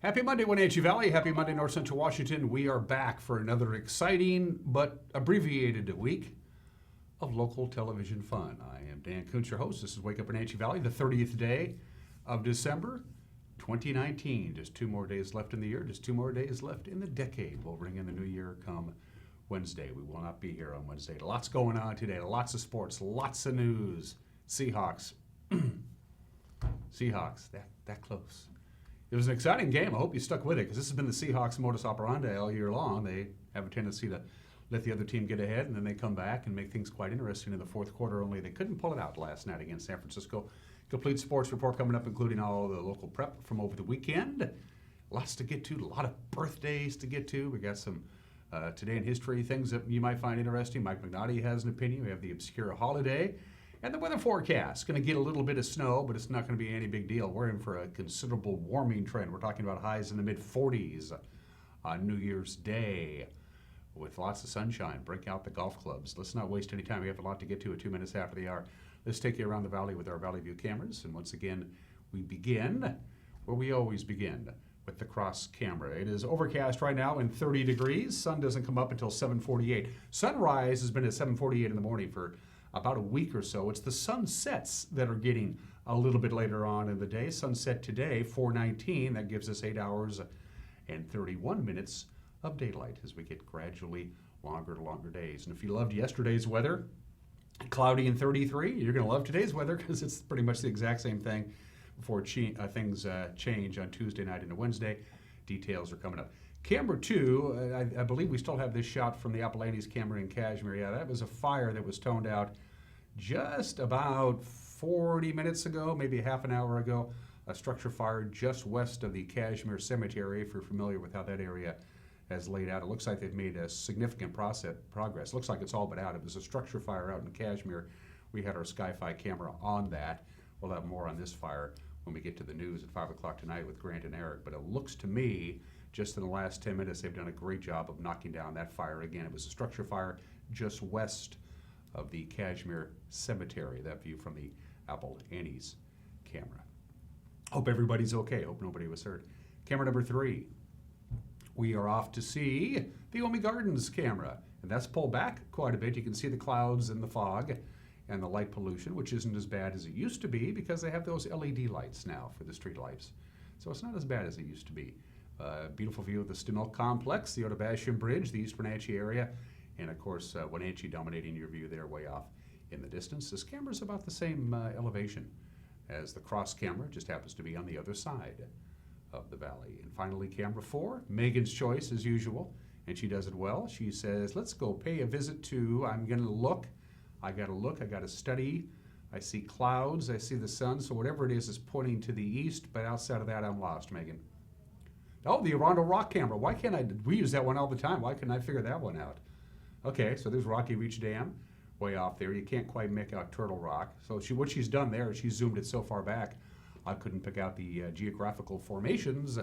Happy Monday, Wenatchee Valley. Happy Monday, North Central Washington. We are back for another exciting but abbreviated week of local television fun. I am Dan Kuntz, your host. This is Wake Up Wenatchee Valley, the 30th day of December 2019. Just 2 more days left in the year, just 2 more days left in the decade. We'll bring in the new year come Wednesday. We will not be here on Wednesday. Lots going on today, lots of sports, lots of news. Seahawks. Seahawks, that close. It was an exciting game. I hope you stuck with it because this has been the Seahawks' modus operandi all year long. They have a tendency to let the other team get ahead, and then they come back and make things quite interesting in the fourth quarter, only they couldn't pull it out last night against San Francisco. Complete sports report coming up, including all the local prep from over the weekend. Lots to get to, a lot of birthdays to get to. We got some Today in History things that you might find interesting. Mike McNaughty has an opinion. We have the obscure holiday. And the weather forecast, going to get a little bit of snow, but it's not going to be any big deal. We're in for a considerable warming trend. We're talking about highs in the mid-40s on New Year's Day with lots of sunshine. Break out the golf clubs. Let's not waste any time. We have a lot to get to at 2 minutes after the hour. Let's take you around the valley with our Valley View cameras. And once again, we begin where we always begin, with the cross camera. It is overcast right now and 30 degrees. Sun doesn't come up until 7:48. Sunrise has been at 7:48 in the morning for about a week or so. It's the sunsets that are getting a little bit later on in the day. Sunset today, 4:19. That gives us 8 hours and 31 minutes of daylight as we get gradually longer days. And if you loved yesterday's weather, cloudy and 33, you're going to love today's weather because it's pretty much the exact same thing before things change on Tuesday night into Wednesday. Details are coming up. Camera 2, I believe we still have this shot from the Apple Andes camera in Kashmir. Yeah, that was a fire that was toned out just about 40 minutes ago, maybe half an hour ago. A structure fire just west of the Kashmir Cemetery, if you're familiar with how that area has laid out. It looks like they've made a significant progress. Looks like it's all but out. It was a structure fire out in Kashmir. We had our Sky-Fi camera on that. We'll have more on this fire when we get to the news at 5 o'clock tonight with Grant and Eric. But it looks to me, just in the last 10 minutes, they've done a great job of knocking down that fire again. It was a structure fire just west of the Kashmir Cemetery, that view from the Apple Andes camera. Hope everybody's okay. Hope nobody was hurt. Camera number 3. We are off to see the Omi Gardens camera, and that's pulled back quite a bit. You can see the clouds and the fog and the light pollution, which isn't as bad as it used to be because they have those LED lights now for the street lights. So it's not as bad as it used to be. Beautiful view of the Stimel Complex, the Otobashian Bridge, the East Wenatchee area, and of course Wenatchee dominating your view there way off in the distance. This camera's about the same elevation as the cross camera, just happens to be on the other side of the valley. And finally, camera 4, Megan's choice as usual, and she does it well. She says, let's go pay a visit to, I gotta study. I see clouds, I see the sun, so whatever it is pointing to the east, but outside of that, I'm lost, Megan. Oh, the Arundel Rock camera. Why can't we use that one all the time. Why couldn't I figure that one out? Okay, so there's Rocky Reach Dam way off there. You can't quite make out Turtle Rock. So what she's done there is she's zoomed it so far back, I couldn't pick out the geographical formations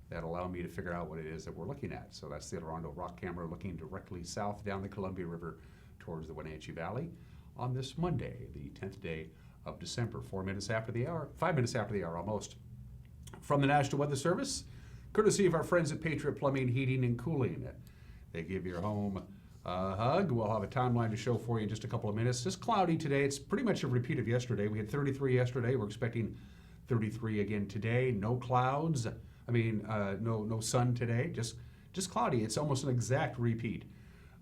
that allow me to figure out what it is that we're looking at. So that's the Arundel Rock camera looking directly south down the Columbia River towards the Wenatchee Valley on this Monday, the 10th day of December, 4 minutes after the hour, 5 minutes after the hour almost. From the National Weather Service, courtesy of our friends at Patriot Plumbing, Heating, and Cooling. They give your home a hug. We'll have a timeline to show for you in just a couple of minutes. Just cloudy today. It's pretty much a repeat of yesterday. We had 33 yesterday. We're expecting 33 again today. No clouds. No sun today. Just cloudy. It's almost an exact repeat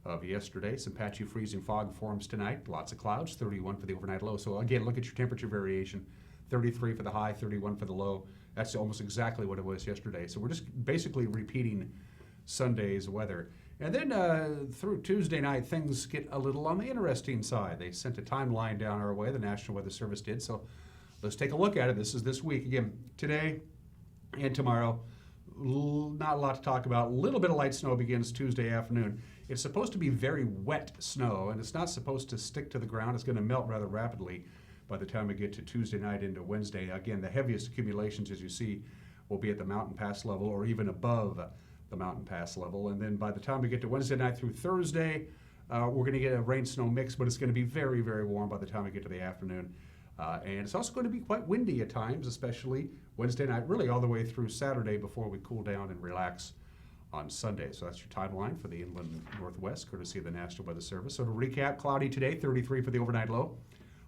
of yesterday. Some patchy freezing fog forms tonight. Lots of clouds. 31 for the overnight low. So again, look at your temperature variation. 33 for the high, 31 for the low. That's almost exactly what it was yesterday. So we're just basically repeating Sunday's weather. And then through Tuesday night, things get a little on the interesting side. They sent a timeline down our way, the National Weather Service did. So let's take a look at it. This is this week. Again, today and tomorrow, not a lot to talk about. A little bit of light snow begins Tuesday afternoon. It's supposed to be very wet snow, and it's not supposed to stick to the ground. It's going to melt rather rapidly by the time we get to Tuesday night into Wednesday. Again, the heaviest accumulations, as you see, will be at the mountain pass level or even above the mountain pass level. And then by the time we get to Wednesday night through Thursday, we're going to get a rain-snow mix, but it's going to be very, very warm by the time we get to the afternoon. And it's also going to be quite windy at times, especially Wednesday night, really all the way through Saturday before we cool down and relax on Sunday. So that's your timeline for the inland Northwest, courtesy of the National Weather Service. So to recap, cloudy today, 33 for the overnight low.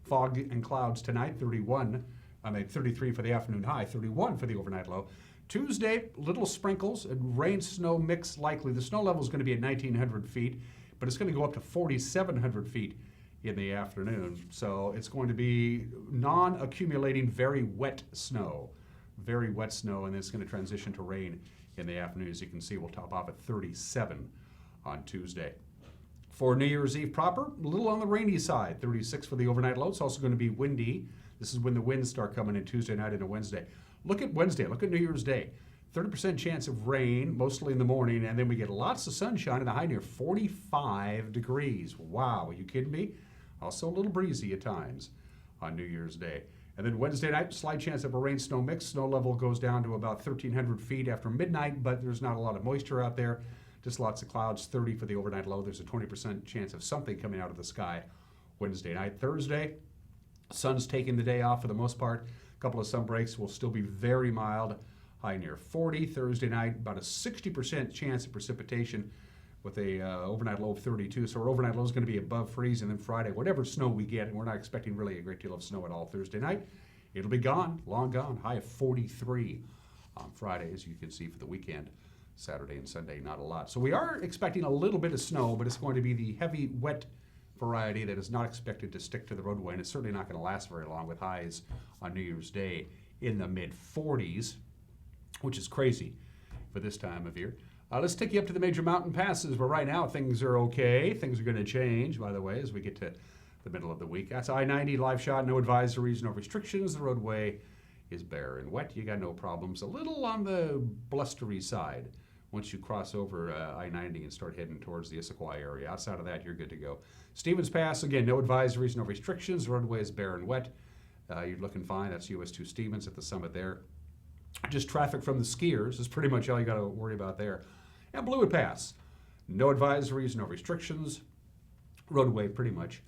Fog and clouds tonight, 33 for the afternoon high, 31 for the overnight low. Tuesday, little sprinkles, and rain, snow mix likely. The snow level is going to be at 1,900 feet, but it's going to go up to 4,700 feet in the afternoon. So it's going to be non-accumulating, very wet snow, and it's going to transition to rain in the afternoon. As you can see, we'll top off at 37 on Tuesday. For New Year's Eve proper, a little on the rainy side, 36 for the overnight low. It's also going to be windy. This is when the winds start coming in Tuesday night into Wednesday. Look at Wednesday, look at New Year's Day. 30% chance of rain, mostly in the morning, and then we get lots of sunshine and a high near 45 degrees. Wow, are you kidding me? Also a little breezy at times on New Year's Day. And then Wednesday night, slight chance of a rain-snow mix. Snow level goes down to about 1,300 feet after midnight, but there's not a lot of moisture out there. Just lots of clouds, 30 for the overnight low. There's a 20% chance of something coming out of the sky Wednesday night. Thursday, sun's taking the day off for the most part. A couple of sun breaks will still be very mild, high near 40. Thursday night, about a 60% chance of precipitation with a overnight low of 32. So our overnight low is going to be above freezing. And then Friday, whatever snow we get, and we're not expecting really a great deal of snow at all Thursday night, it'll be gone, long gone, high of 43 on Friday, as you can see for the weekend. Saturday and Sunday, not a lot. So we are expecting a little bit of snow, but it's going to be the heavy, wet variety that is not expected to stick to the roadway, and it's certainly not going to last very long with highs on New Year's Day in the mid-40s, which is crazy for this time of year. Let's take you up to the major mountain passes, where right now things are okay. Things are going to change, by the way, as we get to the middle of the week. That's I-90 live shot, no advisories, no restrictions. The roadway is bare and wet. You got no problems. A little on the blustery side once you cross over I-90 and start heading towards the Issaquah area. Outside of that, you're good to go. Stevens Pass, again, no advisories, no restrictions. The roadway is bare and wet. You're looking fine. That's US 2 Stevens at the summit there. Just traffic from the skiers is pretty much all you got to worry about there. And Blue Wood Pass, no advisories, no restrictions. Roadway pretty much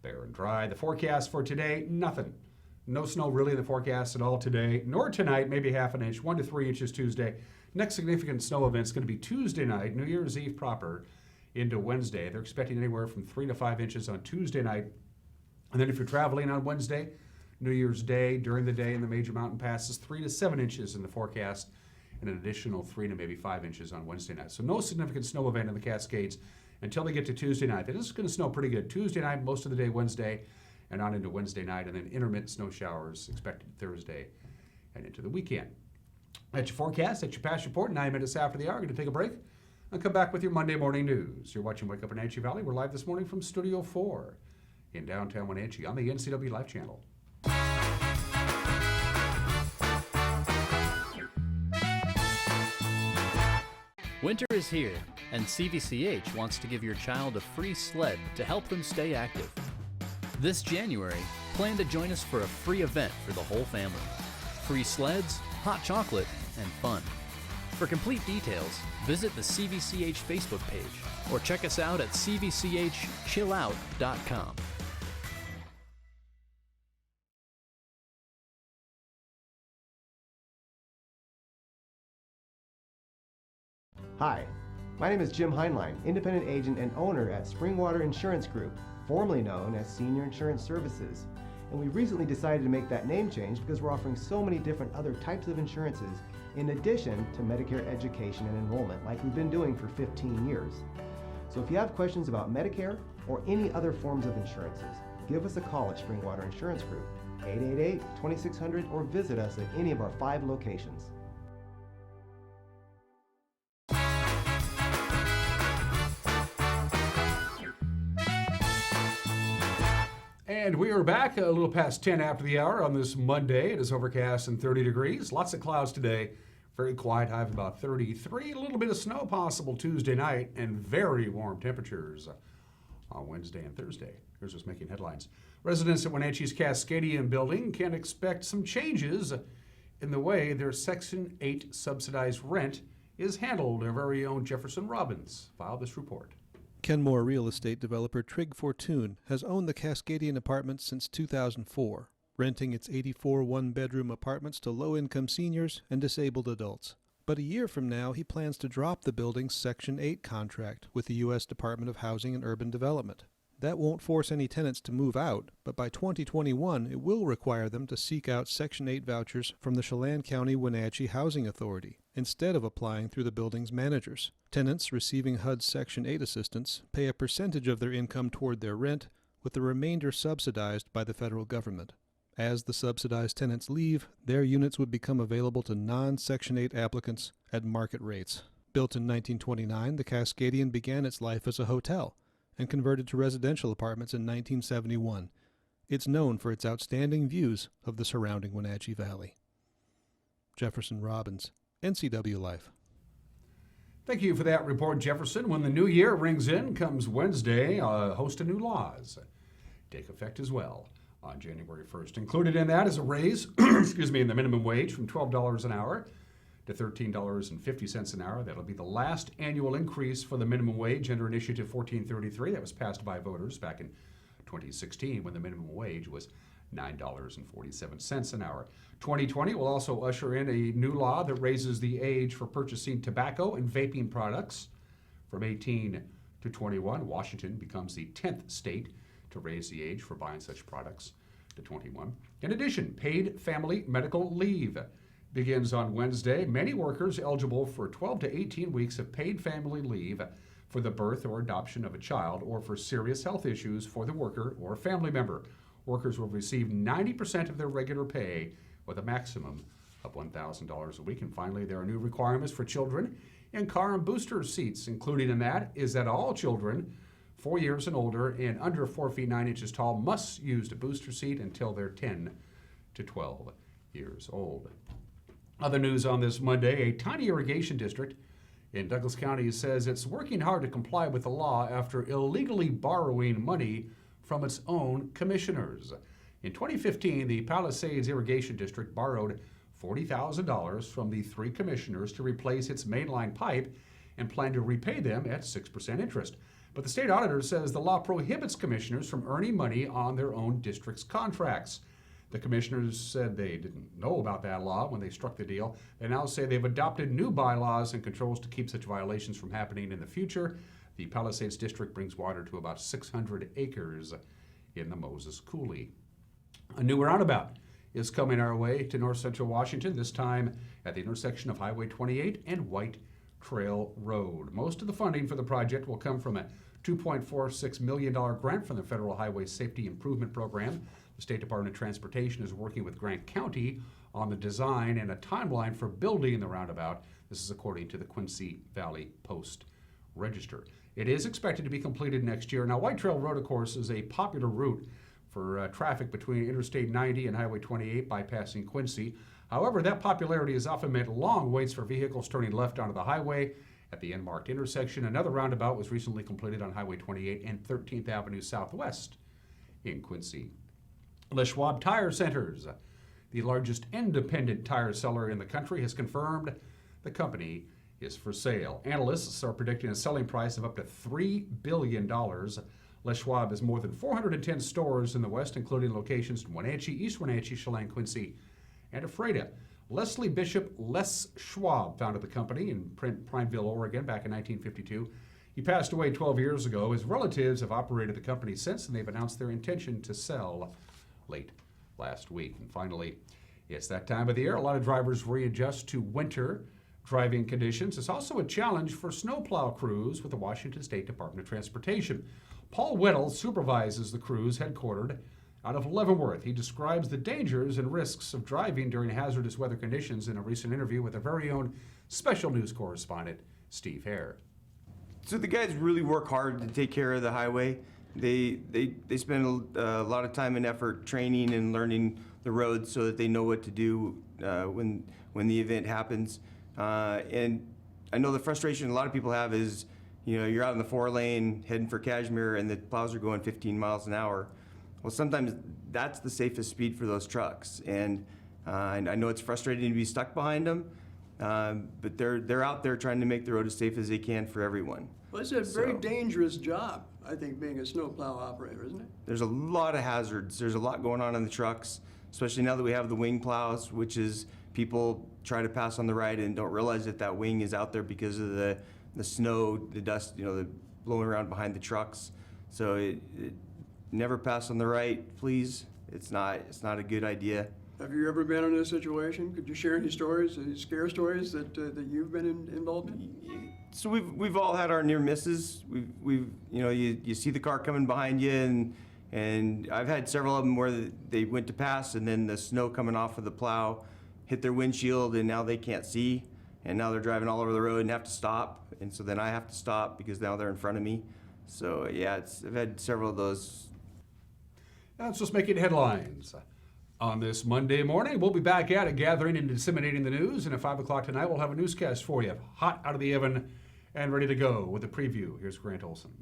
bare and dry. The forecast for today, nothing. No snow really in the forecast at all today, nor tonight, maybe half an inch, 1 to 3 inches Tuesday. Next significant snow event is going to be Tuesday night, New Year's Eve proper, into Wednesday. They're expecting anywhere from 3 to 5 inches on Tuesday night. And then if you're traveling on Wednesday, New Year's Day, during the day in the major mountain passes, 3 to 7 inches in the forecast, and an additional 3 to maybe 5 inches on Wednesday night. So no significant snow event in the Cascades until they get to Tuesday night. Then it's going to snow pretty good Tuesday night, most of the day Wednesday, and on into Wednesday night, and then intermittent snow showers expected Thursday and into the weekend. That's your forecast, that's your past report. 9 minutes after the hour, going to take a break and come back with your Monday morning news. You're watching Wake Up Wenatchee Valley. We're live this morning from Studio 4 in downtown Wenatchee on the NCW Live Channel. Winter is here, and CVCH wants to give your child a free sled to help them stay active. This January, plan to join us for a free event for the whole family. Free sleds, hot chocolate, and fun. For complete details, visit the CVCH Facebook page or check us out at cvchchillout.com. Hi, my name is Jim Heinlein, independent agent and owner at Springwater Insurance Group, formerly known as Senior Insurance Services. And we recently decided to make that name change because we're offering so many different other types of insurances in addition to Medicare education and enrollment like we've been doing for 15 years. So if you have questions about Medicare or any other forms of insurances, give us a call at Springwater Insurance Group, 888-2600, or visit us at any of our 5 locations. And we are back a little past 10 after the hour on this Monday. It is overcast and 30 degrees. Lots of clouds today. Very quiet, high of about 33. A little bit of snow possible Tuesday night, and very warm temperatures on Wednesday and Thursday. Here's what's making headlines. Residents at Wenatchee's Cascadian building can expect some changes in the way their Section 8 subsidized rent is handled. Our very own Jefferson Robbins filed this report. Kenmore real estate developer Trig Fortune has owned the Cascadian apartments since 2004. renting its 84 one-bedroom apartments to low-income seniors and disabled adults. But a year from now, he plans to drop the building's Section 8 contract with the U.S. Department of Housing and Urban Development. That won't force any tenants to move out, but by 2021, it will require them to seek out Section 8 vouchers from the Chelan County Wenatchee Housing Authority, instead of applying through the building's managers. Tenants receiving HUD's Section 8 assistance pay a percentage of their income toward their rent, with the remainder subsidized by the federal government. As the subsidized tenants leave, their units would become available to non-Section 8 applicants at market rates. Built in 1929, the Cascadian began its life as a hotel and converted to residential apartments in 1971. It's known for its outstanding views of the surrounding Wenatchee Valley. Jefferson Robbins, NCW Life. Thank you for that report, Jefferson. When the new year rings in, comes Wednesday, a host of new laws take effect as well on January 1st. Included in that is a raise, in the minimum wage from $12 an hour to $13.50 an hour. That'll be the last annual increase for the minimum wage under Initiative 1433 that was passed by voters back in 2016 when the minimum wage was $9.47 an hour. 2020 will also usher in a new law that raises the age for purchasing tobacco and vaping products from 18 to 21. Washington becomes the 10th state to raise the age for buying such products to 21. In addition, paid family medical leave begins on Wednesday. Many workers eligible for 12 to 18 weeks of paid family leave for the birth or adoption of a child or for serious health issues for the worker or family member. Workers will receive 90% of their regular pay with a maximum of $1,000 a week. And finally, there are new requirements for children in car and booster seats. Included in that is that all children 4 years and older and under 4 feet 9 inches tall must use the booster seat until they're 10 to 12 years old. Other news on this Monday, a tiny irrigation district in Douglas County says it's working hard to comply with the law after illegally borrowing money from its own commissioners. In 2015, the Palisades Irrigation District borrowed $40,000 from the 3 commissioners to replace its mainline pipe and planned to repay them at 6% interest. But the state auditor says the law prohibits commissioners from earning money on their own district's contracts. The commissioners said they didn't know about that law when they struck the deal. They now say they've adopted new bylaws and controls to keep such violations from happening in the future. The Palisades District brings water to about 600 acres in the Moses Coulee. A new roundabout is coming our way to north central Washington, this time at the intersection of Highway 28 and White Trail Road. Most of the funding for the project will come from a $2.46 million grant from the Federal Highway Safety Improvement Program. The State Department of Transportation is working with Grant County on the design and a timeline for building the roundabout. This is according to the Quincy Valley Post Register. It is expected to be completed next year. Now, White Trail Road, of course, is a popular route for traffic between Interstate 90 and Highway 28 bypassing Quincy. However, that popularity has often meant long waits for vehicles turning left onto the highway at the unmarked intersection. Another roundabout was recently completed on Highway 28 and 13th Avenue Southwest in Quincy. Les Schwab Tire Centers, the largest independent tire seller in the country, has confirmed the company is for sale. Analysts are predicting a selling price of up to $3 billion. Les Schwab has more than 410 stores in the West, including locations in Wenatchee, East Wenatchee, Chelan, Quincy, and Ephrata. Leslie Bishop Les Schwab founded the company in Prineville, Oregon, back in 1952. He passed away 12 years ago. His relatives have operated the company since, and they've announced their intention to sell late last week. And finally, it's that time of the year. A lot of drivers readjust to winter driving conditions. It's also a challenge for snowplow crews with the Washington State Department of Transportation. Paul Weddle supervises the crews headquartered out of Leavenworth. He describes the dangers and risks of driving during hazardous weather conditions in a recent interview with our very own special news correspondent, Steve Hare. So the guys really work hard to take care of the highway. They spend a lot of time and effort training and learning the roads so that they know what to do when the event happens. And I know the frustration a lot of people have is, you know, you're out in the 4-lane heading for Kashmir and the plows are going 15 miles an hour. Well, sometimes that's the safest speed for those trucks. And I know it's frustrating to be stuck behind them, but they're out there trying to make the road as safe as they can for everyone. Well, it's a very dangerous job, I think, being a snowplow operator, isn't it? There's a lot of hazards. There's a lot going on in the trucks. especially now that we have the wing plows, which is people try to pass on the right and don't realize that that wing is out there because of the snow, the dust, the blowing around behind the trucks. So it never pass on the right, please. It's not a good idea. Have you ever been in a situation? Could you share any stories, any scare stories that you've been involved in? So we've all had our near misses. You see the car coming behind you, and I've had several of them where they went to pass, and then the snow coming off of the plow hit their windshield, and now they can't see, and now they're driving all over the road and have to stop, and so then I have to stop because now they're in front of me. So yeah, I've had several of those. That's just making headlines. On this Monday morning, we'll be back at it, gathering and disseminating the news, and at 5 o'clock tonight, we'll have a newscast for you, hot out of the oven and ready to go with a preview. Here's Grant Olson.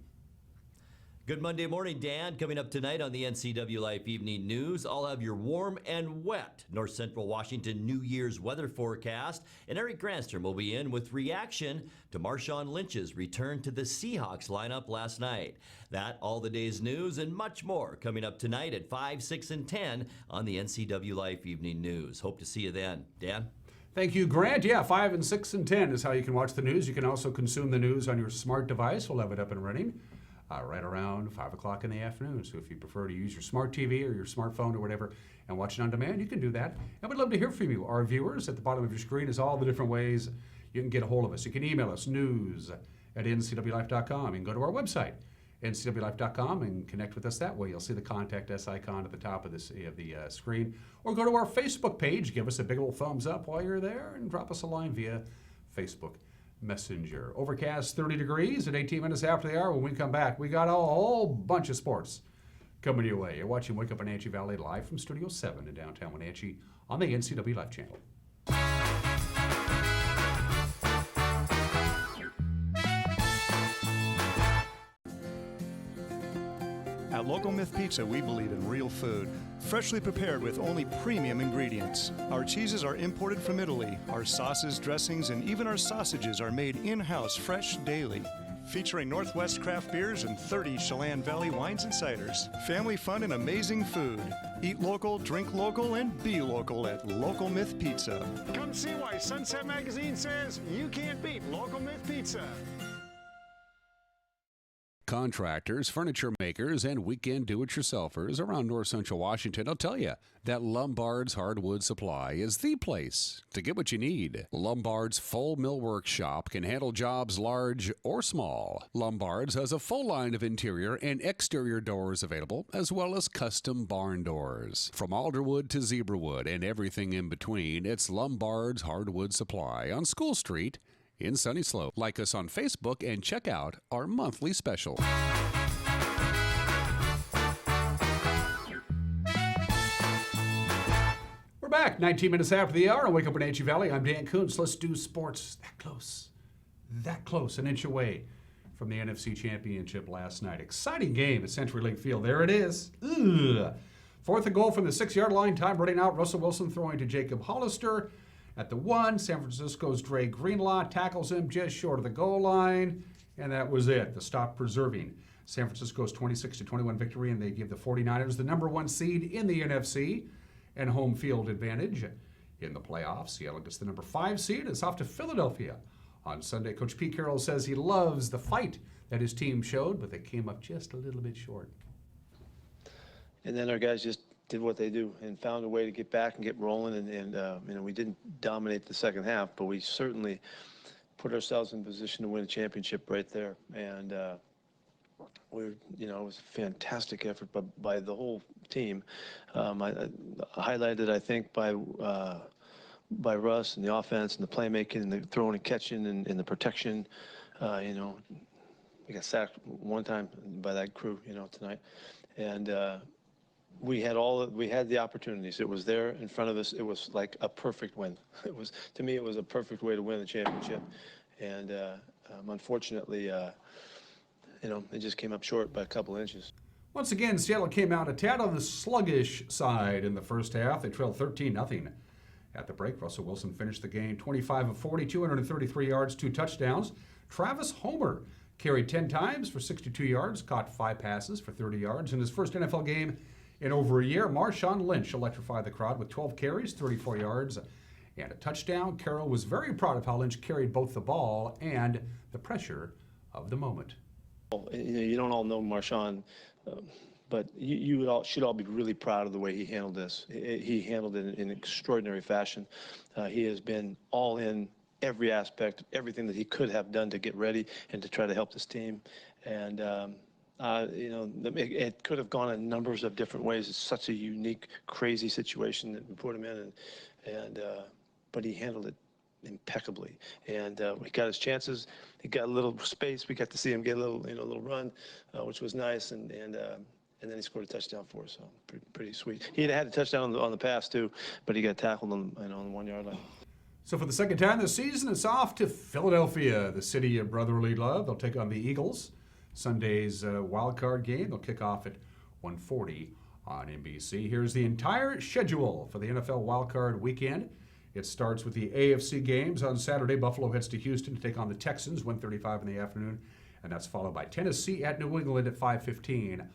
Good Monday morning, Dan. Coming up tonight on the NCW Life Evening News, I'll have your warm and wet North Central Washington New Year's weather forecast, and Eric Granstrom will be in with reaction to Marshawn Lynch's return to the Seahawks lineup last night. That, all the day's news, and much more coming up tonight at 5, 6, and 10 on the NCW Life Evening News. Hope to see you then. Dan? Thank you, Grant. Yeah, 5 and 6 and 10 is how you can watch the news. You can also consume the news on your smart device. We'll have it up and running right around 5 o'clock in the afternoon. So if you prefer to use your smart TV or your smartphone or whatever and watch it on demand, you can do that. And we'd love to hear from you. Our viewers, at the bottom of your screen is all the different ways you can get a hold of us. You can email us, news@ncwlife.com. You can go to our website, ncwlife.com, and connect with us that way. You'll see the Contact Us icon at the top of the screen. Or go to our Facebook page, give us a big old thumbs up while you're there, and drop us a line via Facebook Messenger. Overcast, 30 degrees at 18 minutes after the hour. When we come back, we got a whole bunch of sports coming your way. You're watching Wake Up Wenatchee Valley live from Studio 7 in downtown Wenatchee on the NCW Life channel. At Local Myth Pizza, we believe in real food, freshly prepared with only premium ingredients. Our cheeses are imported from Italy. Our sauces, dressings, and even our sausages are made in-house fresh daily. Featuring Northwest craft beers and 30 Chelan Valley wines and ciders. Family fun and amazing food. Eat local, drink local, and be local at Local Myth Pizza. Come see why Sunset Magazine says you can't beat Local Myth Pizza. Contractors, furniture makers, and weekend do-it-yourselfers around North Central Washington will tell you that Lombard's Hardwood Supply is the place to get what you need. Lombard's full millwork shop can handle jobs large or small. Lombard's has a full line of interior and exterior doors available, as well as custom barn doors. From alderwood to zebrawood and everything in between, it's Lombard's Hardwood Supply on School Street in Sunny Slope. Like us on Facebook and check out our monthly special. We're back 19 minutes after the hour on Wake Up Wenatchee Valley. I'm Dan Kuntz. Let's do sports that close, an inch away from the NFC Championship last night. Exciting game at CenturyLink Field. There it is. Ugh. Fourth and goal from the 6-yard line. Time running out. Russell Wilson throwing to Jacob Hollister. At the 1, San Francisco's Dre Greenlaw tackles him just short of the goal line, and that was it. The stop preserving San Francisco's 26-21 victory, and they give the 49ers the number 1 seed in the NFC and home field advantage in the playoffs. Seattle gets the number 5 seed. It's off to Philadelphia on Sunday. Coach Pete Carroll says he loves the fight that his team showed, but they came up just a little bit short. And then our guys just did what they do and found a way to get back and get rolling. And we didn't dominate the second half, but we certainly put ourselves in position to win a championship right there. And it was a fantastic effort by the whole team. Highlighted, I think, by Russ and the offense and the playmaking and the throwing and catching and the protection. We got sacked one time by that crew, tonight. And we had the opportunities. It was there in front of us. It was like a perfect win. To me, it was a perfect way to win the championship. And unfortunately, they just came up short by a couple inches. Once again, Seattle came out a tad on the sluggish side in the first half. They trailed 13-0 at the break. Russell Wilson finished the game 25 of 40, 233 yards, 2 touchdowns. Travis Homer carried 10 times for 62 yards, caught 5 passes for 30 yards. In his first NFL game in over a year. Marshawn Lynch electrified the crowd with 12 carries, 34 yards, and a touchdown. Carroll was very proud of how Lynch carried both the ball and the pressure of the moment. You don't all know Marshawn, but should all be really proud of the way he handled this. He handled it in extraordinary fashion. He has been all in every aspect, everything that he could have done to get ready and to try to help this team. And it could have gone in numbers of different ways. It's such a unique, crazy situation that we put him in, but he handled it impeccably. And he got his chances. He got a little space. We got to see him get a little run, which was nice. And then he scored a touchdown for us. So pretty sweet. He had a touchdown on the pass too, but he got tackled on the 1 yard line. So for the second time this season, it's off to Philadelphia, the city of brotherly love. They'll take on the Eagles. Sunday's wild card game. They'll kick off at 1:40 on NBC. Here's the entire schedule for the NFL wild card weekend. It starts with the AFC games on Saturday. Buffalo heads to Houston to take on the Texans, 1:35 in the afternoon, and that's followed by Tennessee at New England at 5:15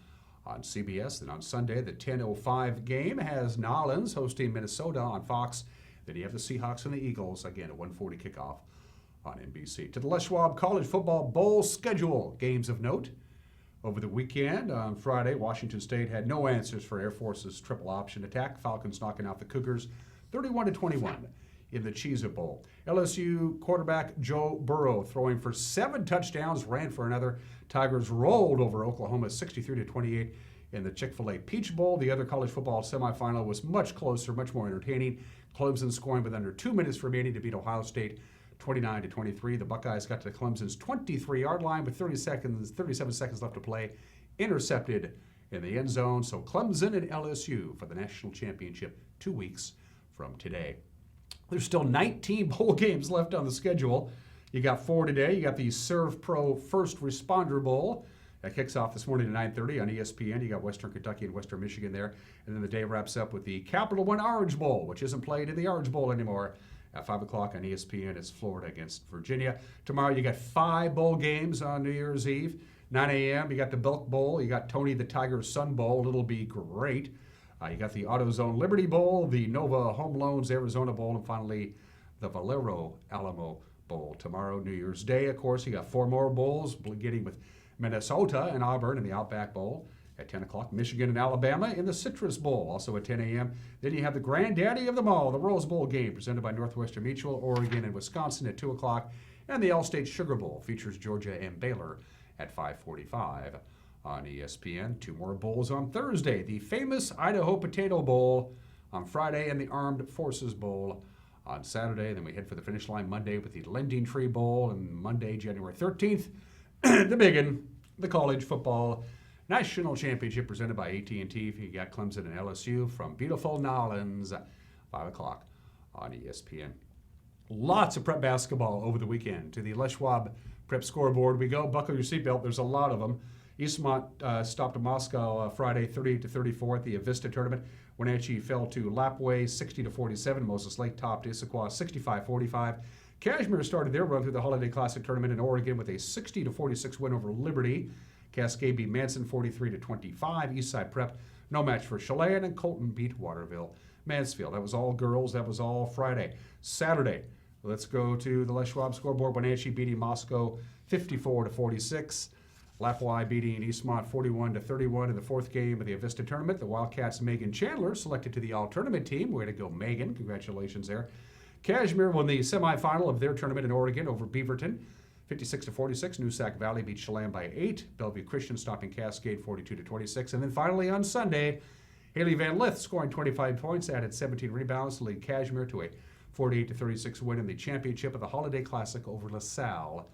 on CBS. Then on Sunday, the 10:05 game has New Orleans hosting Minnesota on Fox. Then you have the Seahawks and the Eagles, again, at 1:40 kickoff on NBC. To the Les Schwab College Football Bowl schedule. Games of note. Over the weekend, on Friday, Washington State had no answers for Air Force's triple option attack. Falcons knocking out the Cougars 31-21 in the Cheez-It Bowl. LSU quarterback Joe Burrow throwing for 7 touchdowns, ran for another. Tigers rolled over Oklahoma 63-28 in the Chick-fil-A Peach Bowl. The other college football semifinal was much closer, much more entertaining. Clemson scoring with under 2 minutes remaining to beat Ohio State 29-23. The Buckeyes got to Clemson's 23-yard line with 37 seconds left to play. Intercepted in the end zone. So Clemson and LSU for the national championship 2 weeks from today. There's still 19 bowl games left on the schedule. You got 4 today. You got the Serve Pro First Responder Bowl. That kicks off this morning at 9:30 on ESPN. You got Western Kentucky and Western Michigan there. And then the day wraps up with the Capital One Orange Bowl, which isn't played in the Orange Bowl anymore. At 5 o'clock on ESPN, it's Florida against Virginia. Tomorrow you got 5 bowl games on New Year's Eve. 9 a.m. you got the Belk Bowl. You got Tony the Tiger's Sun Bowl. It'll be great. You got the AutoZone Liberty Bowl, the Nova Home Loans Arizona Bowl, and finally the Valero Alamo Bowl. Tomorrow, New Year's Day, of course, you got 4 more bowls, beginning with Minnesota and Auburn in the Outback Bowl at 10 o'clock. Michigan and Alabama in the Citrus Bowl, also at 10 a.m. Then you have the granddaddy of them all, the Rose Bowl game, presented by Northwestern Mutual, Oregon and Wisconsin at 2 o'clock. And the All-State Sugar Bowl features Georgia and Baylor at 5:45 on ESPN. 2 more bowls on Thursday. The famous Idaho Potato Bowl on Friday and the Armed Forces Bowl on Saturday. Then we head for the finish line Monday with the Lending Tree Bowl, and Monday, January 13th, the biggin, the College Football National Championship presented by AT&T. You got Clemson and LSU from beautiful New Orleans, 5 o'clock on ESPN. Lots of prep basketball over the weekend. To the Les Schwab Prep Scoreboard we go. Buckle your seatbelt. There's a lot of them. Eastmont stopped Moscow Friday 38-34 at the Avista tournament. Wenatchee fell to Lapway 60-47. Moses Lake topped Issaquah 65-45. Kashmir started their run through the Holiday Classic tournament in Oregon with a 60-46 win over Liberty. Cascade beat Manson 43-25. Eastside Prep, no match for Chelan, and Colton beat Waterville Mansfield. That was all girls. That was all Friday. Saturday, let's go to the Les Schwab Scoreboard. Wenatchee beating Moscow 54-46. Lapwai beating Eastmont 41-31 in the 4th game of the Avista tournament. The Wildcats' Megan Chandler selected to the all-tournament team. Way to go, Megan. Congratulations there. Kashmir won the semifinal of their tournament in Oregon over Beaverton, 56-46. Noosack Valley beat Chelan by 8. Bellevue Christian stopping Cascade 42-26. And then finally on Sunday, Haley Van Lith scoring 25 points, added 17 rebounds to lead Kashmir to a 48-36 win in the championship of the Holiday Classic over LaSalle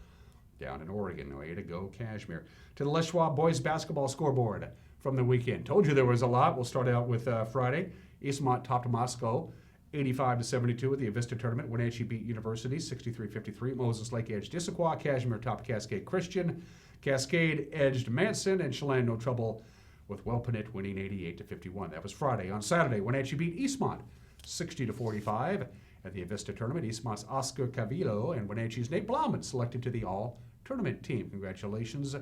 down in Oregon. Way to go, Kashmir. To the Les Schwab boys basketball scoreboard from the weekend. Told you there was a lot. We'll start out with Friday. Eastmont topped Moscow 85-72 at the Avista tournament. Wenatchee beat University 63-53. Moses Lake edged Issaquah. Kashmir topped Cascade Christian. Cascade edged Manson, and Chelan no trouble with Welpanit winning 88-51. That was Friday. On Saturday, Wenatchee beat Eastmont 60-45 at the Avista tournament. Eastmont's Oscar Cavillo and Wenatchee's Nate Blauman selected to the all-tournament team. Congratulations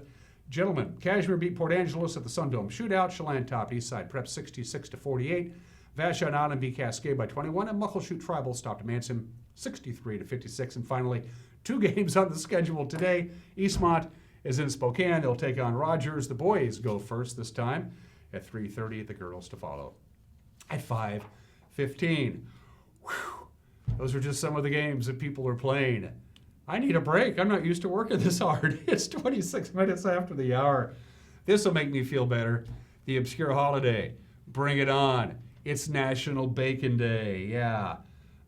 Gentlemen, Kashmir beat Port Angeles at the Sundome Shootout. Chelan topped Eastside Prep 66-48. Vashon Island beat Cascade by 21. And Muckleshoot Tribal stopped Manson 63-56. And finally, 2 games on the schedule today. Eastmont is in Spokane. They'll take on Rogers. The boys go first this time at 3:30. The girls to follow at 5:15. Those are just some of the games that people are playing. I need a break. I'm not used to working this hard. It's 26 minutes after the hour. This will make me feel better. The obscure holiday. Bring it on. It's National Bacon Day. Yeah.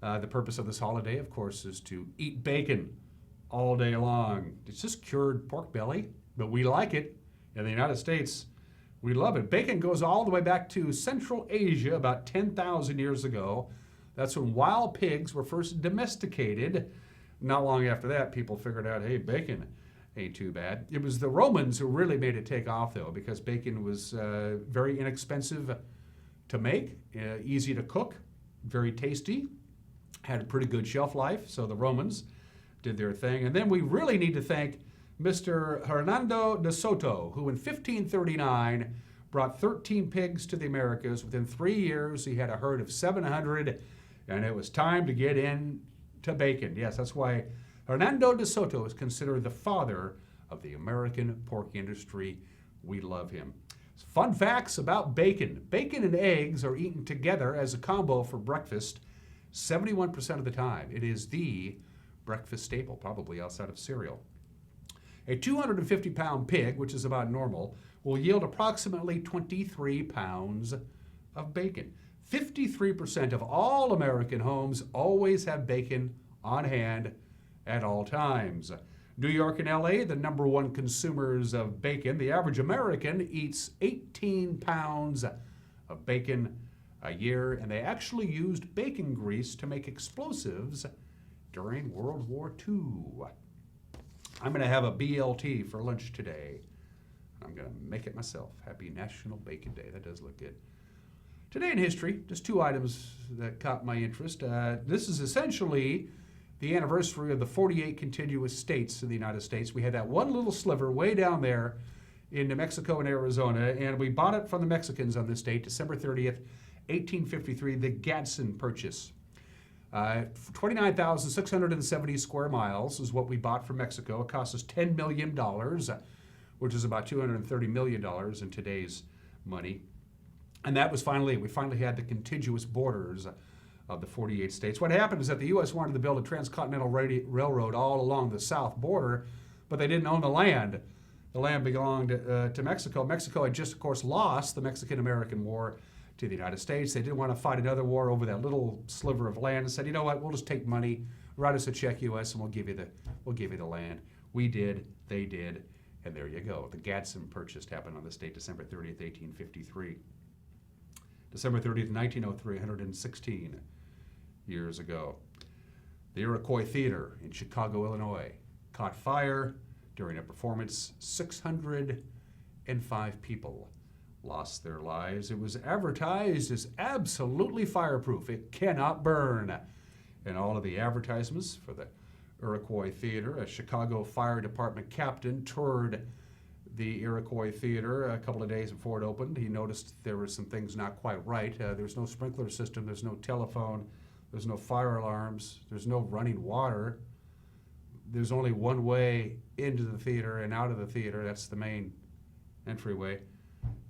The purpose of this holiday, of course, is to eat bacon all day long. It's just cured pork belly, but we like it. In the United States, we love it. Bacon goes all the way back to Central Asia about 10,000 years ago. That's when wild pigs were first domesticated. Not long after that, people figured out, hey, bacon ain't too bad. It was the Romans who really made it take off, though, because bacon was very inexpensive to make, easy to cook, very tasty, had a pretty good shelf life, so the Romans did their thing. And then we really need to thank Mr. Hernando de Soto, who in 1539 brought 13 pigs to the Americas. Within 3 years, he had a herd of 700, and it was time to get into bacon. Yes, that's why Hernando de Soto is considered the father of the American pork industry. We love him. Fun facts about bacon. Bacon and eggs are eaten together as a combo for breakfast 71% of the time. It is the breakfast staple, probably outside of cereal. A 250-pound pig, which is about normal, will yield approximately 23 pounds of bacon. 53% of all American homes always have bacon on hand at all times. New York and LA, the number one consumers of bacon. The average American eats 18 pounds of bacon a year, and they actually used bacon grease to make explosives during World War II. I'm going to have a BLT for lunch today. I'm going to make it myself. Happy National Bacon Day. That does look good. Today in history, just 2 items that caught my interest. This is essentially the anniversary of the 48 contiguous states in the United States. We had that one little sliver way down there in New Mexico and Arizona, and we bought it from the Mexicans on this date, December 30th, 1853, the Gadsden Purchase. 29,670 square miles is what we bought from Mexico. It cost us $10 million, which is about $230 million in today's money. And that was we finally had the contiguous borders of the 48 states. What happened is that the U.S. wanted to build a transcontinental railroad all along the south border, but they didn't own the land. The land belonged to Mexico. Mexico had just, of course, lost the Mexican-American War to the United States. They didn't want to fight another war over that little sliver of land and said, you know what, we'll just take money, write us a check, U.S., and we'll give you the land. We did, they did, and there you go. The Gadsden Purchase happened on this date, December 30th, 1853. December 30th, 1903, 116 years ago. The Iroquois Theater in Chicago, Illinois, caught fire during a performance. 605 people lost their lives. It was advertised as absolutely fireproof. It cannot burn. And all of the advertisements for the Iroquois Theater, a Chicago Fire Department captain toured the Iroquois Theater a couple of days before it opened. He noticed there were some things not quite right. There's no sprinkler system, there's no telephone, there's no fire alarms, there's no running water. There's only one way into the theater and out of the theater. That's the main entryway.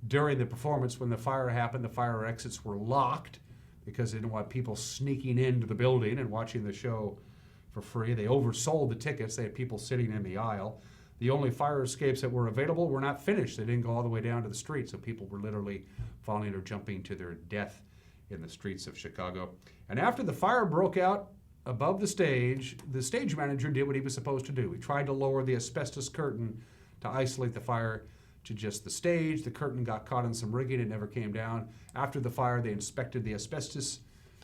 During the performance, when the fire happened, the fire exits were locked because they didn't want people sneaking into the building and watching the show for free. They oversold the tickets. They had people sitting in the aisle. The only fire escapes that were available were not finished. They didn't go all the way down to the street, so people were literally falling or jumping to their death in the streets of Chicago. And after the fire broke out above the stage manager did what he was supposed to do. He tried to lower the asbestos curtain to isolate the fire to just the stage. The curtain got caught in some rigging. It never came down. After the fire, they inspected the asbestos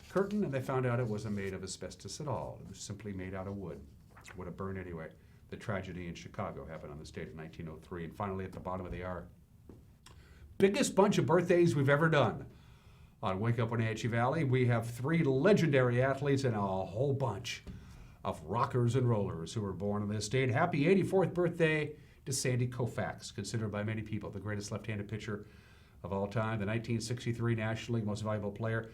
curtain, and they found out it wasn't made of asbestos at all. It was simply made out of wood. It would have burned anyway. The tragedy in Chicago happened on this date in 1903. And finally, at the bottom of the hour, biggest bunch of birthdays we've ever done. On Wake Up Wenatchee Valley, we have 3 legendary athletes and a whole bunch of rockers and rollers who were born on this date. Happy 84th birthday to Sandy Koufax, considered by many people the greatest left-handed pitcher of all time, the 1963 National League Most Valuable Player.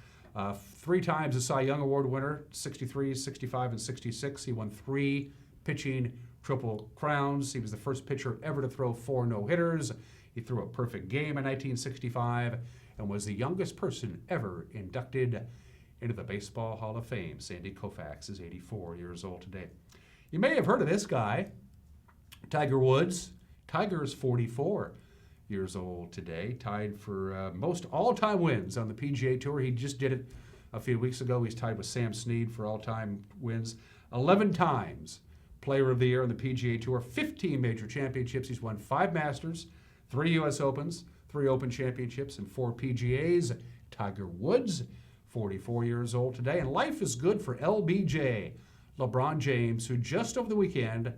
3 times a Cy Young Award winner, 63, 65, and 66. He won 3 pitching Triple Crowns. He was the first pitcher ever to throw 4 no-hitters. He threw a perfect game in 1965 and was the youngest person ever inducted into the Baseball Hall of Fame. Sandy Koufax is 84 years old today. You may have heard of this guy, Tiger Woods. Tiger is 44 years old today, tied for most all-time wins on the PGA Tour. He just did it a few weeks ago. He's tied with Sam Snead for all-time wins. 11 times Player of the Year on the PGA Tour, 15 major championships. He's won 5 Masters, 3 U.S. Opens, 3 Open Championships, and 4 PGAs. Tiger Woods, 44 years old today. And life is good for LBJ, LeBron James, who just over the weekend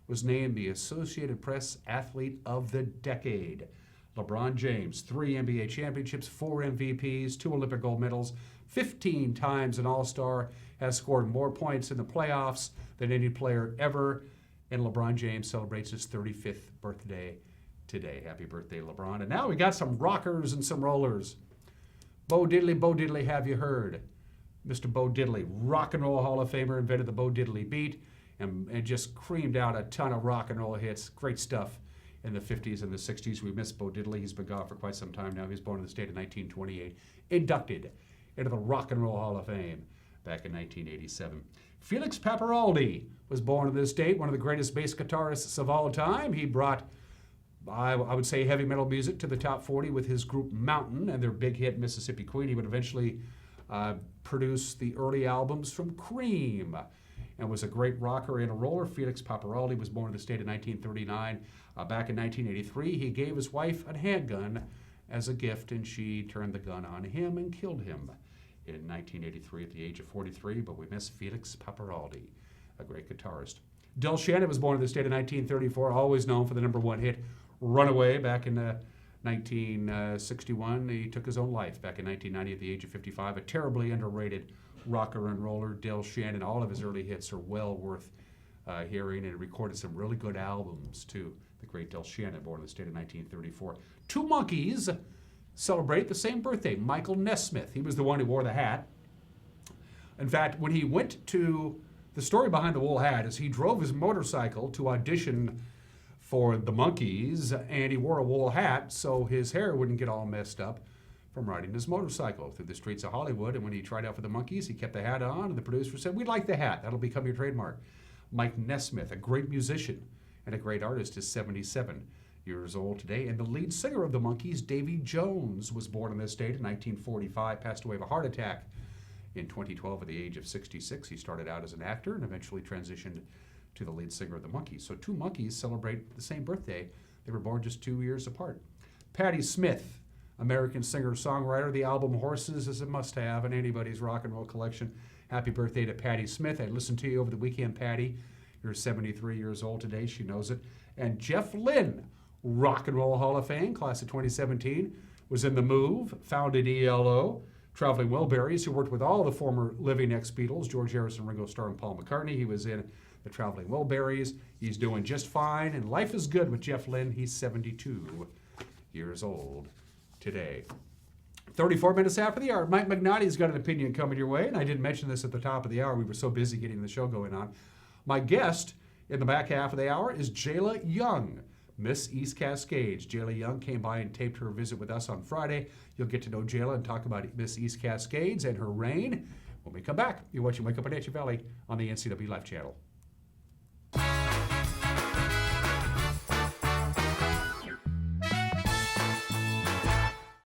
was named the Associated Press Athlete of the Decade. LeBron James, 3 NBA championships, 4 MVPs, 2 Olympic gold medals, 15 times an All-Star, has scored more points in the playoffs than any player ever, and LeBron James celebrates his 35th birthday today. Happy birthday, LeBron. And now we got some rockers and some rollers. Bo Diddley, have you heard? Mr. Bo Diddley, Rock and Roll Hall of Famer, invented the Bo Diddley beat and just creamed out a ton of rock and roll hits. Great stuff in the 50s and the 60s. We miss Bo Diddley. He's been gone for quite some time now. He was born in the state of 1928, inducted into the Rock and Roll Hall of Fame back in 1987. Felix Paparaldi was born in this state, one of the greatest bass guitarists of all time. He brought, I would say, heavy metal music to the top 40 with his group Mountain and their big hit Mississippi Queen. He would eventually produce the early albums from Cream and was a great rocker and a roller. Felix Paparaldi was born in the state of 1939. Back in 1983, he gave his wife a handgun as a gift, and she turned the gun on him and killed him in 1983 at the age of 43, but we miss Felix Paparaldi, a great guitarist. Del Shannon was born in the state of 1934, always known for the #1 hit, Runaway, back in 1961. He took his own life back in 1990 at the age of 55, a terribly underrated rocker and roller. Del Shannon, all of his early hits are well worth hearing, and recorded some really good albums too. The great Del Shannon, born in the state of 1934. 2 monkeys celebrate the same birthday. Michael Nesmith, he was the one who wore the hat. In fact, when he went to, the story behind the wool hat is he drove his motorcycle to audition for the Monkees, and he wore a wool hat so his hair wouldn't get all messed up from riding his motorcycle through the streets of Hollywood. And when he tried out for the Monkees, he kept the hat on, and the producer said, "We'd like the hat. That'll become your trademark." Mike Nesmith, a great musician and a great artist, is 77 years old today. And the lead singer of the Monkees, Davy Jones, was born in this state in 1945, passed away of a heart attack in 2012 at the age of 66. He started out as an actor and eventually transitioned to the lead singer of the Monkees. So 2 monkeys celebrate the same birthday. They were born just 2 years apart. Patti Smith, American singer-songwriter. The album Horses is a must-have in anybody's rock and roll collection. Happy birthday to Patti Smith. I listened to you over the weekend, Patti. You're 73 years old today. She knows it. And Jeff Lynne, Rock and Roll Hall of Fame, class of 2017, was in The Move, founded ELO, Traveling Wilburys, who worked with all the former living ex-Beatles, George Harrison, Ringo Starr, and Paul McCartney. He was in the Traveling Wilburys. He's doing just fine, and life is good with Jeff Lynne. He's 72 years old today. 34 minutes after the hour, Mike Magnotti's got an opinion coming your way, and I didn't mention this at the top of the hour. We were so busy getting the show going on. My guest in the back half of the hour is Jaylah Young, Miss East Cascades. Jaylah Young came by and taped her visit with us on Friday. You'll get to know Jaylah and talk about Miss East Cascades and her reign when we come back. You're watching Wake Up Wenatchee Valley on the NCW Life Channel.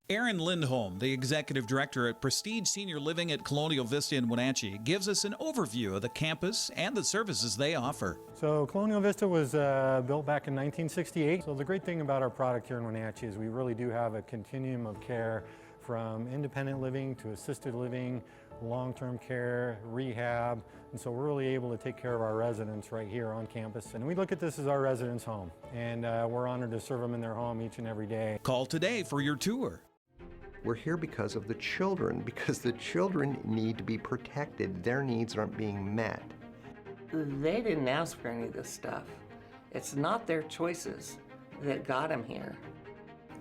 Aaron Lindholm, the executive director at Prestige Senior Living at Colonial Vista in Wenatchee, gives us an overview of the campus and the services they offer. So Colonial Vista was built back in 1968. So the great thing about our product here in Wenatchee is we really do have a continuum of care from independent living to assisted living, long-term care, rehab, and so we're really able to take care of our residents right here on campus. And we look at this as our residents' home, and we're honored to serve them in their home each and every day. Call today for your tour. We're here because of the children, because the children need to be protected. Their needs aren't being met. They didn't ask for any of this stuff. It's not their choices that got them here.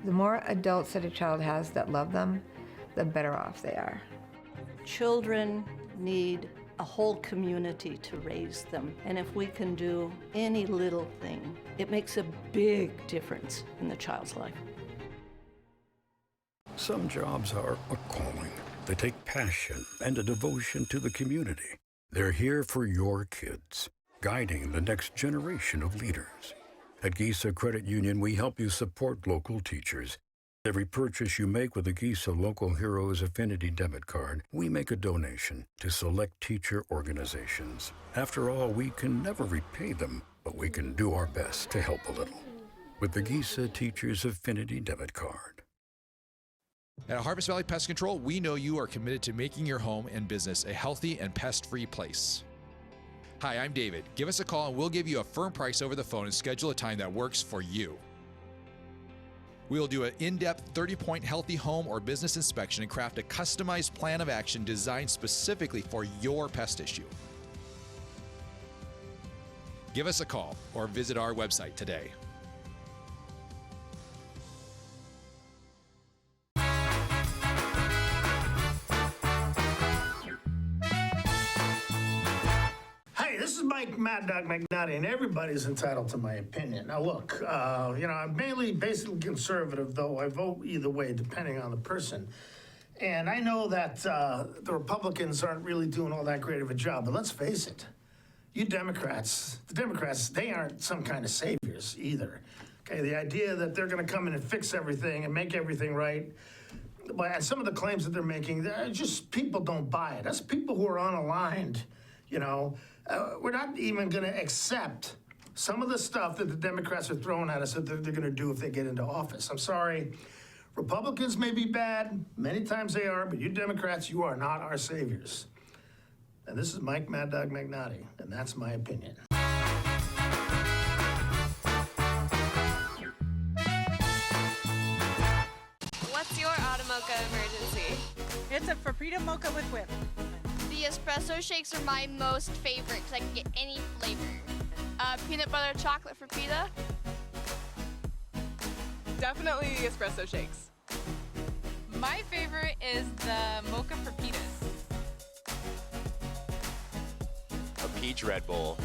The more adults that a child has that love them, the better off they are. Children need a whole community to raise them. And if we can do any little thing, it makes a big difference in the child's life. Some jobs are a calling. They take passion and a devotion to the community. They're here for your kids, guiding the next generation of leaders. At Giza Credit Union, we help you support local teachers. Every purchase you make with a Giza Local Heroes Affinity debit card, we make a donation to select teacher organizations. After all, we can never repay them, but we can do our best to help a little with the Giza Teachers Affinity debit card. At Harvest Valley Pest Control, we know you are committed to making your home and business a healthy and pest-free place. Hi, I'm David. Give us a call and we'll give you a firm price over the phone and schedule a time that works for you. We will do an in-depth 30-point healthy home or business inspection and craft a customized plan of action designed specifically for your pest issue. Give us a call or visit our website today. Hey, this is Mike Mad Dog McNutty, and everybody's entitled to my opinion. Now, look, I'm mainly basically conservative, though I vote either way, depending on the person. And I know that the Republicans aren't really doing all that great of a job, but let's face it, the Democrats, they aren't some kind of saviors either. Okay, the idea that they're going to come in and fix everything and make everything right, and some of the claims that they're making, just people don't buy it. That's people who are unaligned, you know. We're not even going to accept some of the stuff that the Democrats are throwing at us that they're going to do if they get into office. I'm sorry. Republicans may be bad. Many times they are. But you Democrats, you are not our saviors. And this is Mike Mad Dog McNutty, and that's my opinion. What's your Automocha emergency? It's a Paprika Mocha with whip. The espresso shakes are my most favorite because I can get any flavor. Peanut butter chocolate for pita. Definitely the espresso shakes. My favorite is the mocha for pitas. A peach Red Bull.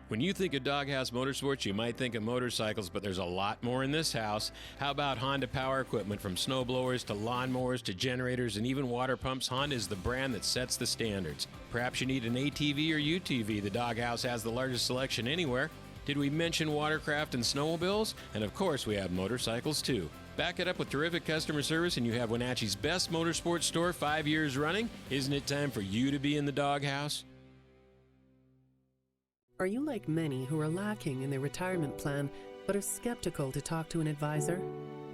When you think of Doghouse Motorsports, you might think of motorcycles, but there's a lot more in this house. How about Honda power equipment? From snow blowers to lawnmowers to generators and even water pumps, Honda is the brand that sets the standards. Perhaps you need an ATV or UTV. The Doghouse has the largest selection anywhere. Did we mention watercraft and snowmobiles? And of course, we have motorcycles too. Back it up with terrific customer service and you have Wenatchee's best motorsports store 5 years running. Isn't it time for you to be in the Doghouse? Are you like many who are lacking in their retirement plan but are skeptical to talk to an advisor?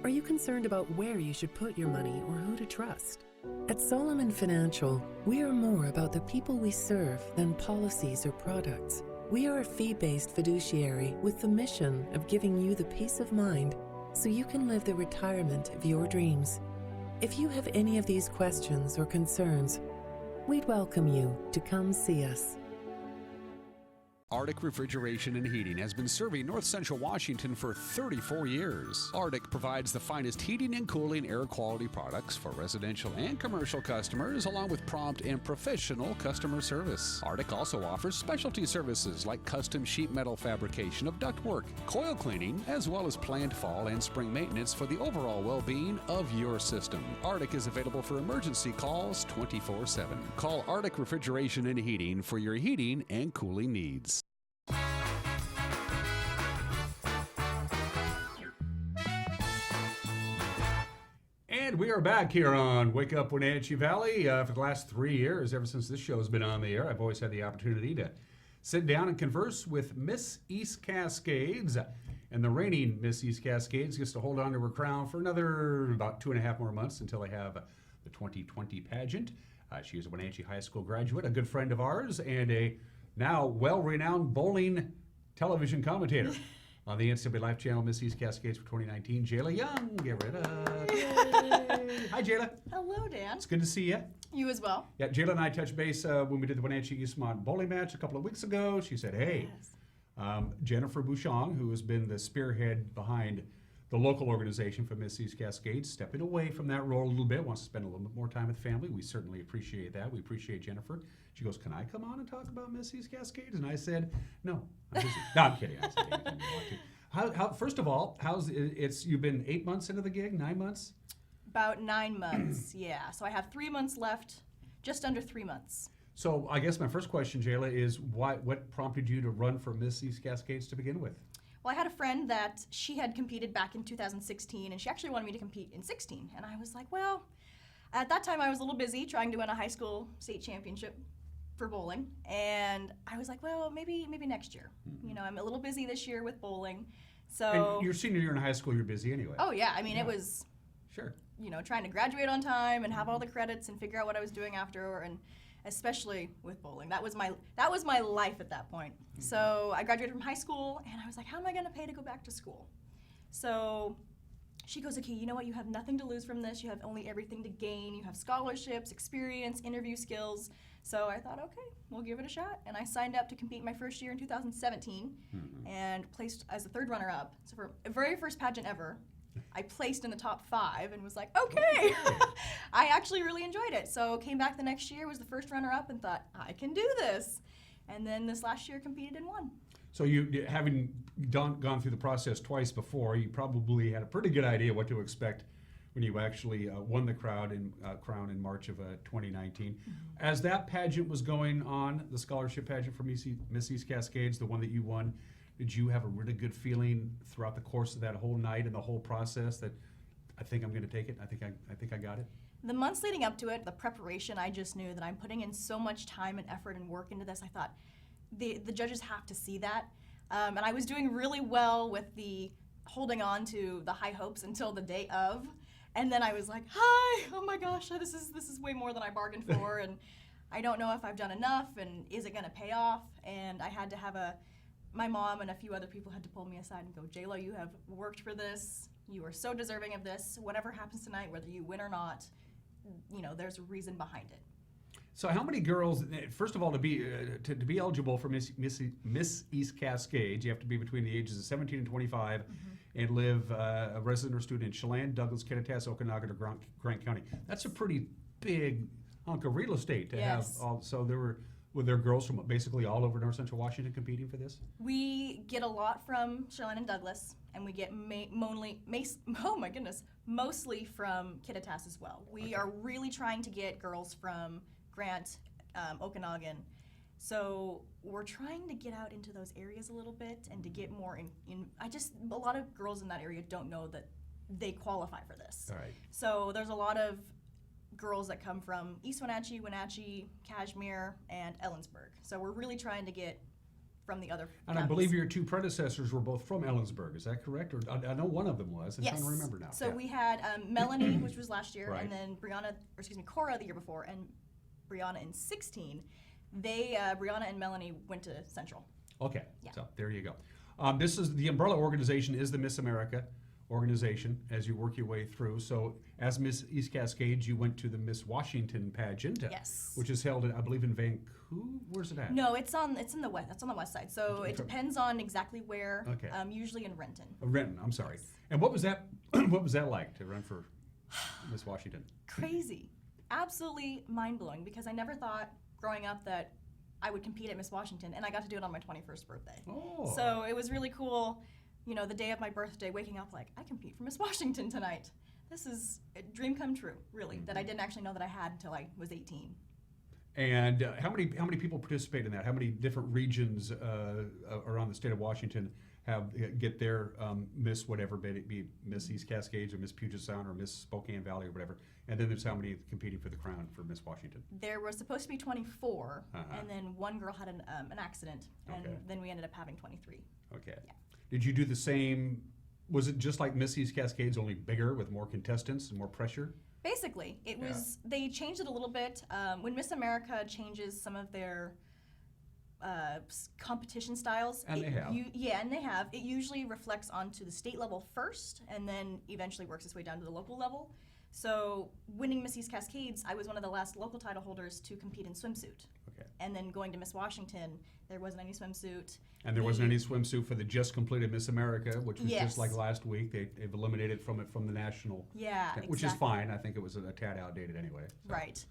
Are you concerned about where you should put your money or who to trust? At Solomon Financial, we are more about the people we serve than policies or products. We are a fee-based fiduciary with the mission of giving you the peace of mind so you can live the retirement of your dreams. If you have any of these questions or concerns, we'd welcome you to come see us. Arctic Refrigeration and Heating has been serving North Central Washington for 34 years. Arctic provides the finest heating and cooling air quality products for residential and commercial customers, along with prompt and professional customer service. Arctic also offers specialty services like custom sheet metal fabrication of ductwork, coil cleaning, as well as planned fall and spring maintenance for the overall well-being of your system. Arctic is available for emergency calls 24/7. Call Arctic Refrigeration and Heating for your heating and cooling needs. And we are back here on Wake Up Wenatchee Valley. For the last 3 years, ever since this show has been on the air, I've always had the opportunity to sit down and converse with Miss East Cascades. And the reigning Miss East Cascades gets to hold on to her crown for another about 2.5 more months until they have the 2020 pageant. She is a Wenatchee High School graduate, a good friend of ours, and a now well-renowned bowling television commentator. On the NCAA Life Channel, Miss East Cascades for 2019, Jaylah Young. Get rid of. Yay. Hi, Jaylah. Hello, Dan. It's good to see you. You as well. Yeah, Jaylah and I touched base when we did the Wenatchee Eastmont bowling match a couple of weeks ago. She said, hey, Jennifer Bouchon, who has been the spearhead behind the local organization for Miss East Cascades, stepping away from that role a little bit, wants to spend a little bit more time with family. We certainly appreciate that. We appreciate Jennifer. She goes, can I come on and talk about Miss East Cascades? And I said, no. I'm busy. No, I'm kidding. I said anytime you want to. How, first of all, you've been 8 months into the gig, 9 months? About 9 months, yeah. So I have 3 months left, just under 3 months. So I guess my first question, Jaylah, is what prompted you to run for Miss East Cascades to begin with? Well, I had a friend that she had competed back in 2016, and she actually wanted me to compete in 16. And I was like, well, at that time I was a little busy trying to win a high school state championship for bowling, and I was like, well, maybe next year. You know, I'm a little busy this year with bowling, so. And your senior year in high school, you're busy anyway. Oh yeah, I mean it was. Sure. You know, trying to graduate on time and have all the credits and figure out what I was doing after, and especially with bowling, that was my life at that point. So I graduated from high school, and I was like, how am I going to pay to go back to school? So she goes, okay, you know what? You have nothing to lose from this. You have only everything to gain. You have scholarships, experience, interview skills. So I thought, okay, we'll give it a shot. And I signed up to compete my first year in 2017 and placed as the 3rd runner-up. So for the very first pageant ever, I placed in the top 5 and was like, okay. I actually really enjoyed it. So came back the next year, was the first runner-up, and thought, I can do this. And then this last year competed and won. So you, having gone through the process twice before, you probably had a pretty good idea what to expect when you actually won the crown in March of 2019. As that pageant was going on, the scholarship pageant for Miss East Cascades, the one that you won, did you have a really good feeling throughout the course of that whole night and the whole process that I think I'm going to take it? I think I got it. The months leading up to it, the preparation, I just knew that I'm putting in so much time and effort and work into this. I thought the judges have to see that, and I was doing really well with the holding on to the high hopes until the day of, and then I was like, hi, oh my gosh, this is way more than I bargained for, and I don't know if I've done enough, and is it going to pay off? And I had to have my mom and a few other people had to pull me aside and go, Jaylah, you have worked for this. You are so deserving of this. Whatever happens tonight, whether you win or not, you know, there's a reason behind it. So how many girls, first of all, to be eligible for Miss East Cascades, you have to be between the ages of 17 and 25 and live a resident or student in Chelan, Douglas, Kittitas, Okanagan, or Grant County. That's a pretty big hunk of real estate to have. So were there girls from basically all over North Central Washington competing for this? We get a lot from Chelan and Douglas, and we get mostly from Kittitas as well. We are really trying to get girls from Grant, Okanagan. So we're trying to get out into those areas a little bit and to get more a lot of girls in that area don't know that they qualify for this. All right. So there's a lot of girls that come from East Wenatchee, Wenatchee, Cashmere, and Ellensburg. So we're really trying to get from the other And counties. I believe your two predecessors were both from Ellensburg, is that correct? Or I know one of them was. I'm trying to remember now. So we had Melanie, which was last year, Right. and then Cora the year before, and Brianna in 16. Brianna and Melanie went to Central. Okay, Yeah. so there you go. This is the umbrella organization is the Miss America organization as you work your way through. So as Miss East Cascades, you went to the Miss Washington pageant, Yes. which is held, I believe, in Vancouver. Where's it at? No, it's in the west. That's on the west side. So Okay. it depends on exactly where. Okay. Usually in Renton. Renton, I'm sorry. And what was that? What was that like to run for Miss Washington? Crazy, absolutely mind blowing. Because I never thought growing up that I would compete at Miss Washington, and I got to do it on my 21st birthday. Oh. So it was really cool. You know, the day of my birthday, waking up like, I compete for Miss Washington tonight. This is a dream come true, really, that I didn't actually know that I had until I was 18. And how many people participate in that? How many different regions around the state of Washington get their Miss whatever, be it be Miss East Cascades or Miss Puget Sound or Miss Spokane Valley or whatever? And then there's how many competing for the crown for Miss Washington? There were supposed to be 24, and then one girl had an accident, and then we ended up having 23. Okay. Yeah. Did you do the same? Was it just like Miss East Cascades, only bigger with more contestants and more pressure? Basically, it was. They changed it a little bit. When Miss America changes some of their competition styles. And they have. And they have. It usually reflects onto the state level first, and then eventually works its way down to the local level. So winning Miss East Cascades, I was one of the last local title holders to compete in swimsuit. Okay. And then going to Miss Washington, there wasn't any swimsuit. And there wasn't any swimsuit for the just completed Miss America, which was Yes. just like last week. They've eliminated from the national. Yeah, Which is exactly. fine. I think it was a tad outdated anyway. So. Right.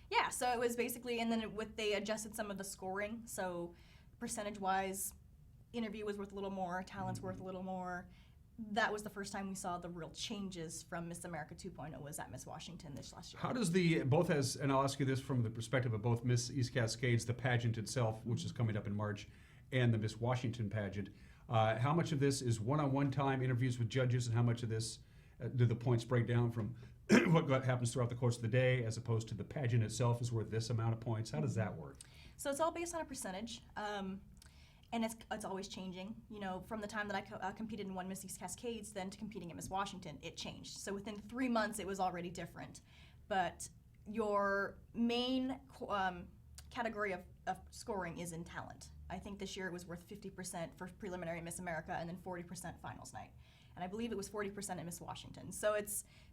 Yeah, so it was basically, and then they adjusted some of the scoring. So percentage-wise, interview was worth a little more, talent's worth a little more. That was the first time we saw the real changes from Miss America 2.0 was at Miss Washington this last year. How does and I'll ask you this from the perspective of both Miss East Cascades, the pageant itself, which is coming up in March, and the Miss Washington pageant, how much of this is one-on-one time interviews with judges, and how much of this do the points break down from what happens throughout the course of the day, as opposed to the pageant itself is worth this amount of points? How does that work? So it's all based on a percentage, and it's always changing. You know, from the time that I competed and won Miss East Cascades, then to competing at Miss Washington, it changed. So within 3 months, it was already different. But your main category of scoring is in talent. I think this year it was worth 50% for preliminary Miss America and then 40% finals night. And I believe it was 40% at Miss Washington. So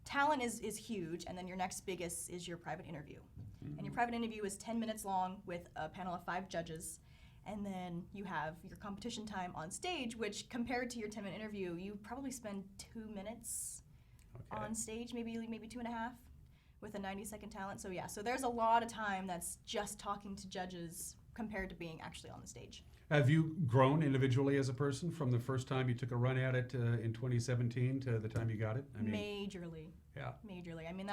talent is huge, and then your next biggest is your private interview. Mm-hmm. And your private interview is 10 minutes long with a panel of 5 judges. And then you have your competition time on stage, which compared to your 10-minute interview, you probably spend 2 minutes on stage, maybe 2.5 with a 90-second talent. So yeah, so there's a lot of time that's just talking to judges compared to being actually on the stage. Have you grown individually as a person from the first time you took a run at it in 2017 to the time you got it? I mean, majorly. Yeah. Majorly. I mean,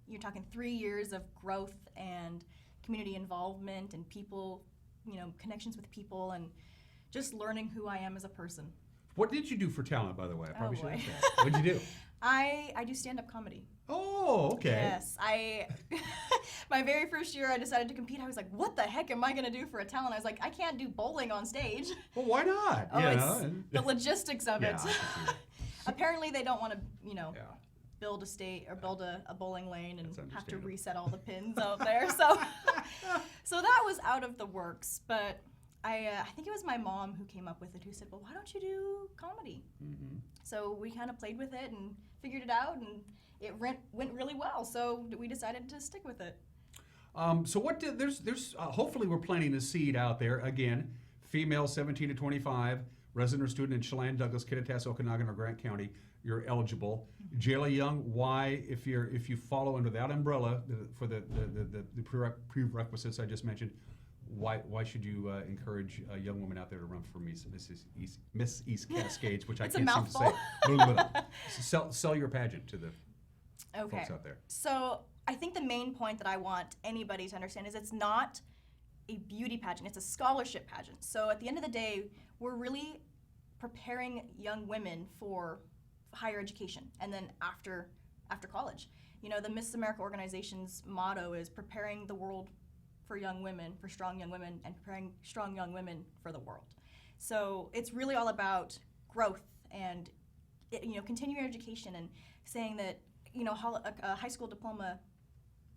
you're talking 3 years of growth and community involvement and people, connections with people and just learning who I am as a person. What did you do for talent, by the way? I probably should boy. ask that. What did you do? I do stand-up comedy. Oh, okay. Yes, my very first year I decided to compete. I was like, what the heck am I going to do for a talent? I was like, I can't do bowling on stage. Well, why not? It's the logistics of it. Yeah, Apparently they don't want to, build a bowling lane and have to reset all the pins out there. So that was out of the works. But I think it was my mom who came up with it, who said, well, why don't you do comedy? Mm-hmm. So we kind of played with it and figured it out, and it went really well. So we decided to stick with it. So there's hopefully we're planting a seed out there. Again, female 17 to 25, resident or student in Chelan, Douglas, Kittitas, Okanagan, or Grant County, you're eligible. Jaylah Young, why, if you follow under that umbrella for the prerequisites I just mentioned, why should you encourage a young woman out there to run for Miss East Cascades, which I can't seem to say. Sell your pageant to the folks out there. So I think the main point that I want anybody to understand is it's not a beauty pageant, it's a scholarship pageant. So at the end of the day, we're really preparing young women for higher education and then after college. The Miss America organization's motto is preparing the world for young women, for strong young women, and preparing strong young women for the world. So it's really all about growth and continuing education and saying that a high school diploma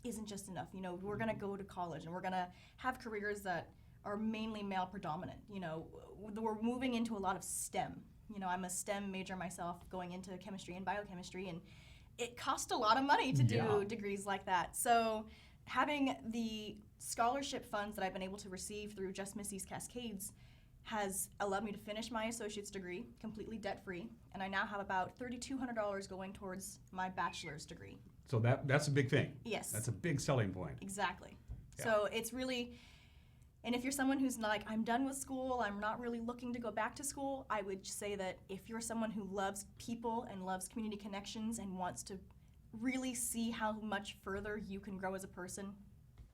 isn't just enough. We're going to go to college and we're going to have careers that are mainly male predominant. We're moving into a lot of STEM. I'm a STEM major myself, going into chemistry and biochemistry, and it costs a lot of money to do degrees like that. So having the scholarship funds that I've been able to receive through Just Miss East Cascades has allowed me to finish my associate's degree completely debt-free, and I now have about $3,200 going towards my bachelor's degree. So that's a big thing. Yes. That's a big selling point. Exactly. Yeah. So it's really, and if you're someone who's like, I'm done with school, I'm not really looking to go back to school, I would say that if you're someone who loves people and loves community connections and wants to really see how much further you can grow as a person,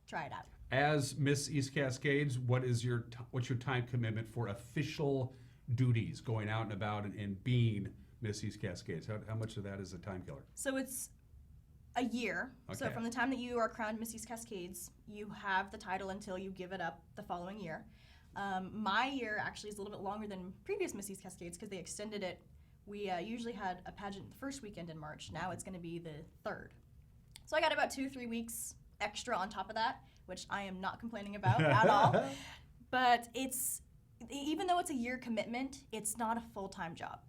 try it out. As Miss East Cascades, what's your time commitment for official duties, going out and about and being Miss East Cascades? How much of that is a time killer? So it's a year. Okay. So from the time that you are crowned Miss East Cascades, you have the title until you give it up the following year. My year actually is a little bit longer than previous Miss East Cascades because they extended it. We usually had a pageant the first weekend in March. Now it's going to be the 3rd. So I got about 2-3 weeks extra on top of that, which I am not complaining about at all. but even though it's a year commitment, it's not a full-time job.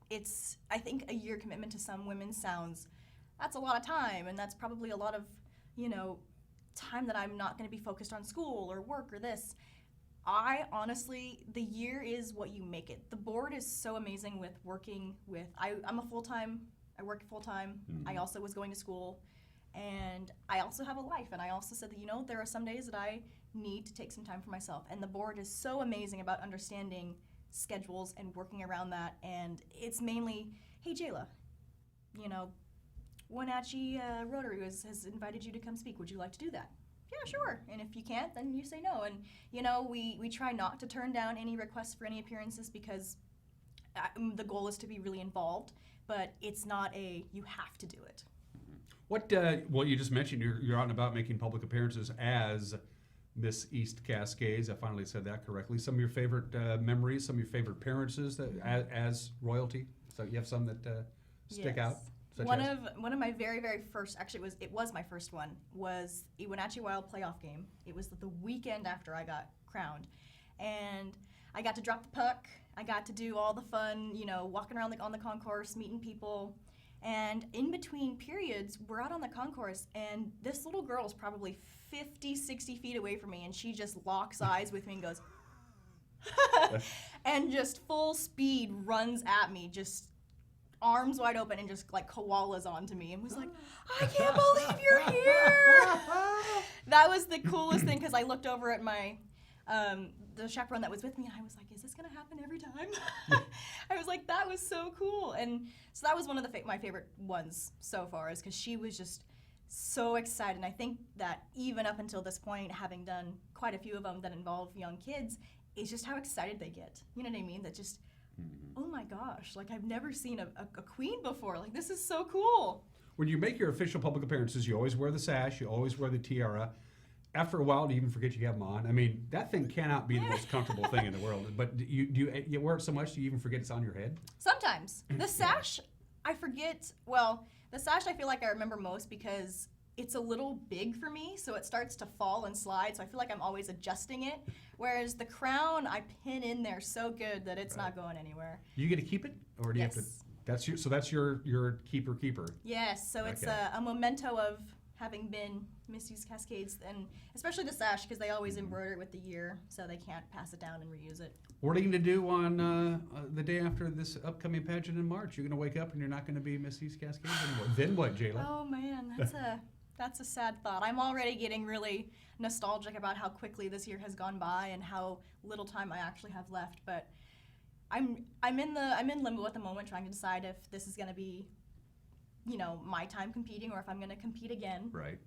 I think a year commitment to some women sounds, that's a lot of time, and that's probably a lot of, time that I'm not going to be focused on school or work or this. I honestly, the year is what you make it. The board is so amazing with working with, I work full-time. I also was going to school, and I also have a life, and I also said that, there are some days that I need to take some time for myself, and the board is so amazing about understanding schedules and working around that, and it's mainly, hey Jaylah, Wenatchee Rotary has invited you to come speak. Would you like to do that? Yeah, sure. And if you can't, then you say no. And we try not to turn down any requests for any appearances because the goal is to be really involved, but it's not you have to do it. What, well, you just mentioned you're out and about making public appearances as Miss East Cascades. I finally said that correctly. Some of your favorite memories, some of your favorite appearances as royalty. So you have some that stick out. One of my very, very first, actually it was my first one, was a Wenatchee Wild playoff game. It was the weekend after I got crowned. And I got to drop the puck. I got to do all the fun, walking around on the concourse, meeting people. And in between periods, we're out on the concourse, and this little girl is probably 50, 60 feet away from me, and she just locks eyes with me and goes, and just full speed runs at me, just arms wide open, and just like koalas onto me, and was like, I can't believe you're here. That was the coolest thing, because I looked over at my the chaperone that was with me, and I was like, is this gonna happen every time? I was like, that was so cool. And so that was one of my favorite ones so far, is because she was just so excited. And I think that even up until this point, having done quite a few of them that involve young kids, is just how excited they get. You know what I mean? That just, oh my gosh, like I've never seen a queen before. Like, this is so cool. When you make your official public appearances, you always wear the sash, you always wear the tiara. After a while, you even forget you have them on. I mean, that thing cannot be the most comfortable thing in the world. But do you wear it so much, do you even forget it's on your head? Sometimes. The sash, I forget. Well, the sash I feel like I remember most because it's a little big for me, so it starts to fall and slide, so I feel like I'm always adjusting it. Whereas the crown, I pin in there so good that it's not going anywhere. You get to keep it? Or do you have to? That's your keeper. Yes, so it's a memento of having been Miss East Cascades, and especially the sash, because they always embroider it with the year, so they can't pass it down and reuse it. What are you going to do on the day after this upcoming pageant in March? You're going to wake up and you're not going to be Miss East Cascades anymore. Then what, Jaylah? Oh man, that's a sad thought. I'm already getting really nostalgic about how quickly this year has gone by and how little time I actually have left. But I'm in limbo at the moment, trying to decide if this is going to be, my time competing, or if I'm going to compete again. Right.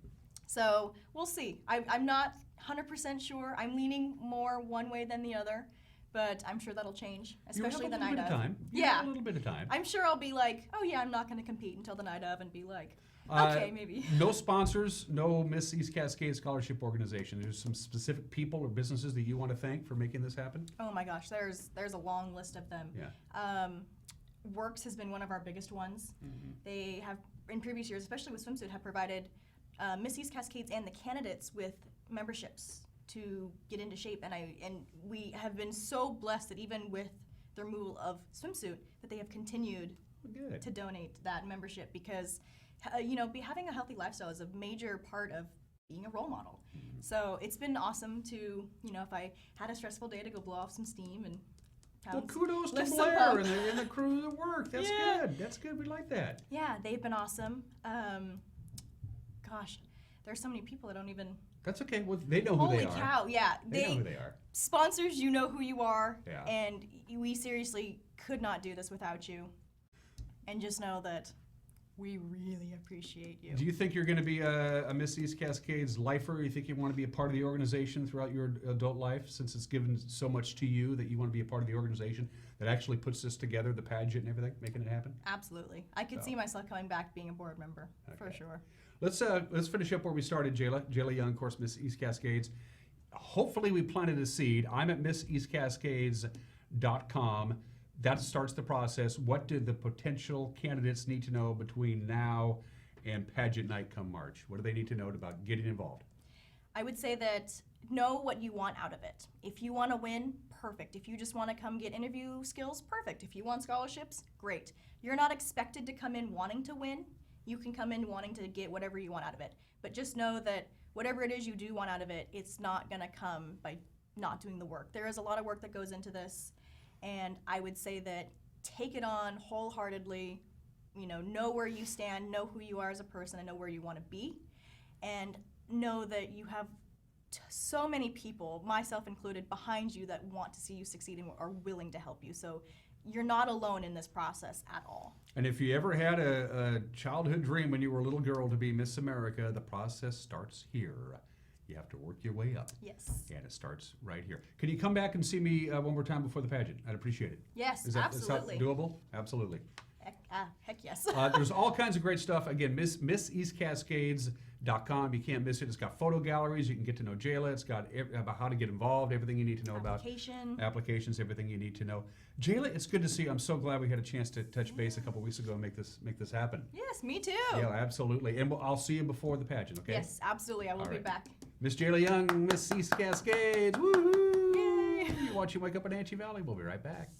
So we'll see. I'm not 100% sure. I'm leaning more one way than the other, but I'm sure that'll change, especially the night of. You have a little bit of time. I'm sure I'll be like, oh yeah, I'm not going to compete until the night of, and be like, okay, maybe. No sponsors, no Miss East Cascades Scholarship Organization. There's some specific people or businesses that you want to thank for making this happen? Oh my gosh, there's a long list of them. Yeah. Works has been one of our biggest ones. They have, in previous years, especially with swimsuit, have provided Miss East Cascades and the candidates with memberships to get into shape. And we have been so blessed that even with the removal of swimsuit, that they have continued to donate that membership, because having a healthy lifestyle is a major part of being a role model. So it's been awesome to, if I had a stressful day, to go blow off some steam and well, kudos to Blair and the crew that work. That's good. That's good. We like that. Yeah, they've been awesome. Gosh, there's so many people that don't even. That's okay. Well, they know who they are. Holy cow! Yeah, they know who they are. Sponsors, you know who you are. Yeah. And we seriously could not do this without you. And just know that we really appreciate you. Do you think you're going to be a Miss East Cascades lifer? You think you want to be a part of the organization throughout your adult life, since it's given so much to you, that you want to be a part of the organization that actually puts this together, the pageant and everything, making it happen? Absolutely. I could see myself coming back being a board member, for sure. Let's finish up where we started, Jaylah. Jaylah Young, of course, Miss East Cascades. Hopefully we planted a seed. I'm at MissEastCascades.com. That starts the process. What do the potential candidates need to know between now and pageant night come March? What do they need to know about getting involved? I would say that know what you want out of it. If you want to win, perfect. If you just want to come get interview skills, perfect. If you want scholarships, great. You're not expected to come in wanting to win. You can come in wanting to get whatever you want out of it. But just know that whatever it is you do want out of it, it's not going to come by not doing the work. There is a lot of work that goes into this, and I would say that take it on wholeheartedly. Know where you stand, know who you are as a person, and know where you want to be, and know that you have so many people, myself included, behind you that want to see you succeed and are willing to help you. So you're not alone in this process at all. And if you ever had a childhood dream when you were a little girl to be Miss America, the process starts here. You have to work your way up. Yes. And it starts right here. Can you come back and see me one more time before the pageant? I'd appreciate it. Yes, Is that absolutely. doable? Absolutely. Heck yes. There's all kinds of great stuff. Again, MissEastCascades.com. You can't miss it. It's got photo galleries. You can get to know Jaylah. It's got about how to get involved, everything you need to know about applications, everything you need to know. Jaylah, it's good to see you. I'm so glad we had a chance to touch base a couple weeks ago and make this happen. Yes, me too. Yeah, absolutely. And I'll see you before the pageant, okay? Yes, absolutely. I will be back. Miss Jaylah Young, Miss East Cascades. Woohoo! Yay! You're watching Wake Up in Wenatchee Valley. We'll be right back.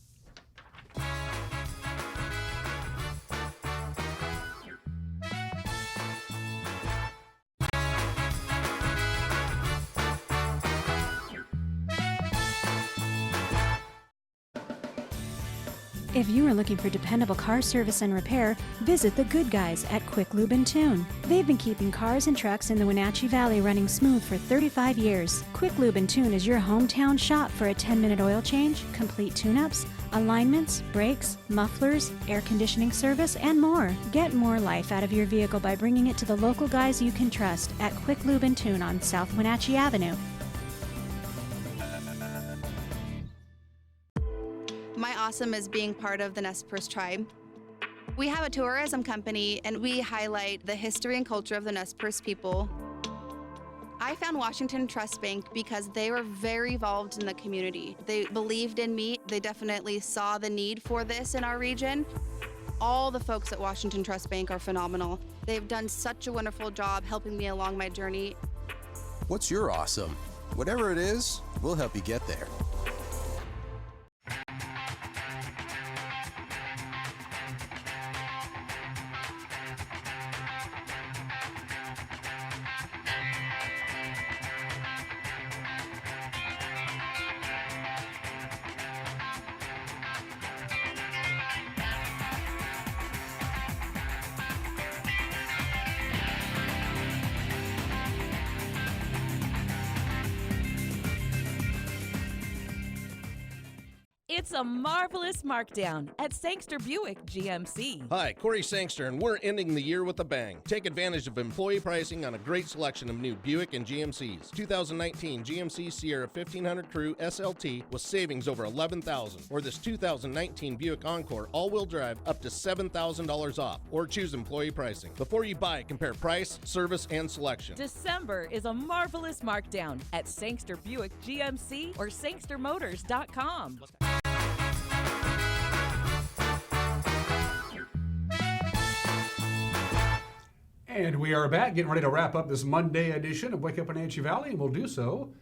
If you are looking for dependable car service and repair, visit the good guys at Quick Lube and Tune. They've been keeping cars and trucks in the Wenatchee Valley running smooth for 35 years. Quick Lube and Tune is your hometown shop for a 10-minute oil change, complete tune-ups, alignments, brakes, mufflers, air conditioning service, and more. Get more life out of your vehicle by bringing it to the local guys you can trust at Quick Lube and Tune on South Wenatchee Avenue. My awesome is being part of the Nez Perce tribe. We have a tourism company and we highlight the history and culture of the Nez Perce people. I found Washington Trust Bank because they were very involved in the community. They believed in me. They definitely saw the need for this in our region. All the folks at Washington Trust Bank are phenomenal. They've done such a wonderful job helping me along my journey. What's your awesome? Whatever it is, we'll help you get there. It's a marvelous markdown at Sangster Buick GMC. Hi, Corey Sangster, and we're ending the year with a bang. Take advantage of employee pricing on a great selection of new Buick and GMCs. 2019 GMC Sierra 1500 Crew SLT with savings over $11,000. Or this 2019 Buick Encore all-wheel drive up to $7,000 off. Or choose employee pricing. Before you buy, compare price, service, and selection. December is a marvelous markdown at Sangster Buick GMC or sangstermotors.com. And we are back, getting ready to wrap up this Monday edition of Wake Up in Wenatchee Valley, and we'll do so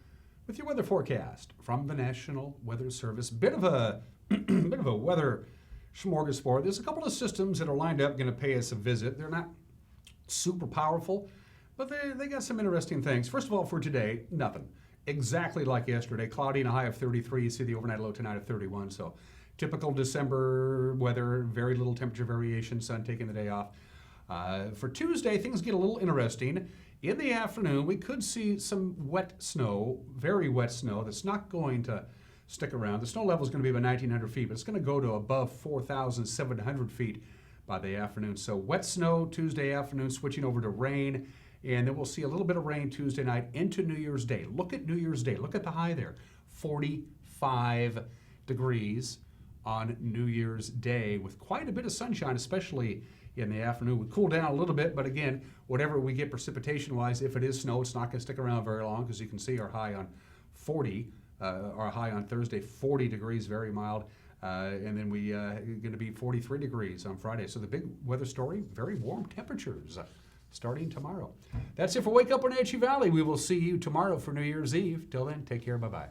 with your weather forecast from the National Weather Service. Bit of a weather smorgasbord. There's a couple of systems that are lined up, going to pay us a visit. They're not super powerful, but they got some interesting things. First of all, for today, nothing. Exactly like yesterday, cloudy and a high of 33. You see the overnight low tonight of 31. So typical December weather, very little temperature variation, sun taking the day off. For Tuesday, things get a little interesting. In the afternoon, we could see some wet snow, very wet snow, that's not going to stick around. The snow level is going to be about 1,900 feet, but it's going to go to above 4,700 feet by the afternoon. So wet snow Tuesday afternoon, switching over to rain, and then we'll see a little bit of rain Tuesday night into New Year's Day. Look at New Year's Day. Look at the high there, 45 degrees on New Year's Day with quite a bit of sunshine, especially in the afternoon. We cool down a little bit, but again, whatever we get precipitation-wise, if it is snow, it's not going to stick around very long because you can see our high on 40, our high on Thursday, 40 degrees, very mild, and then we going to be 43 degrees on Friday. So the big weather story, very warm temperatures starting tomorrow. That's it for Wake Up Wenatchee Valley. We will see you tomorrow for New Year's Eve. Till then, take care. Bye-bye.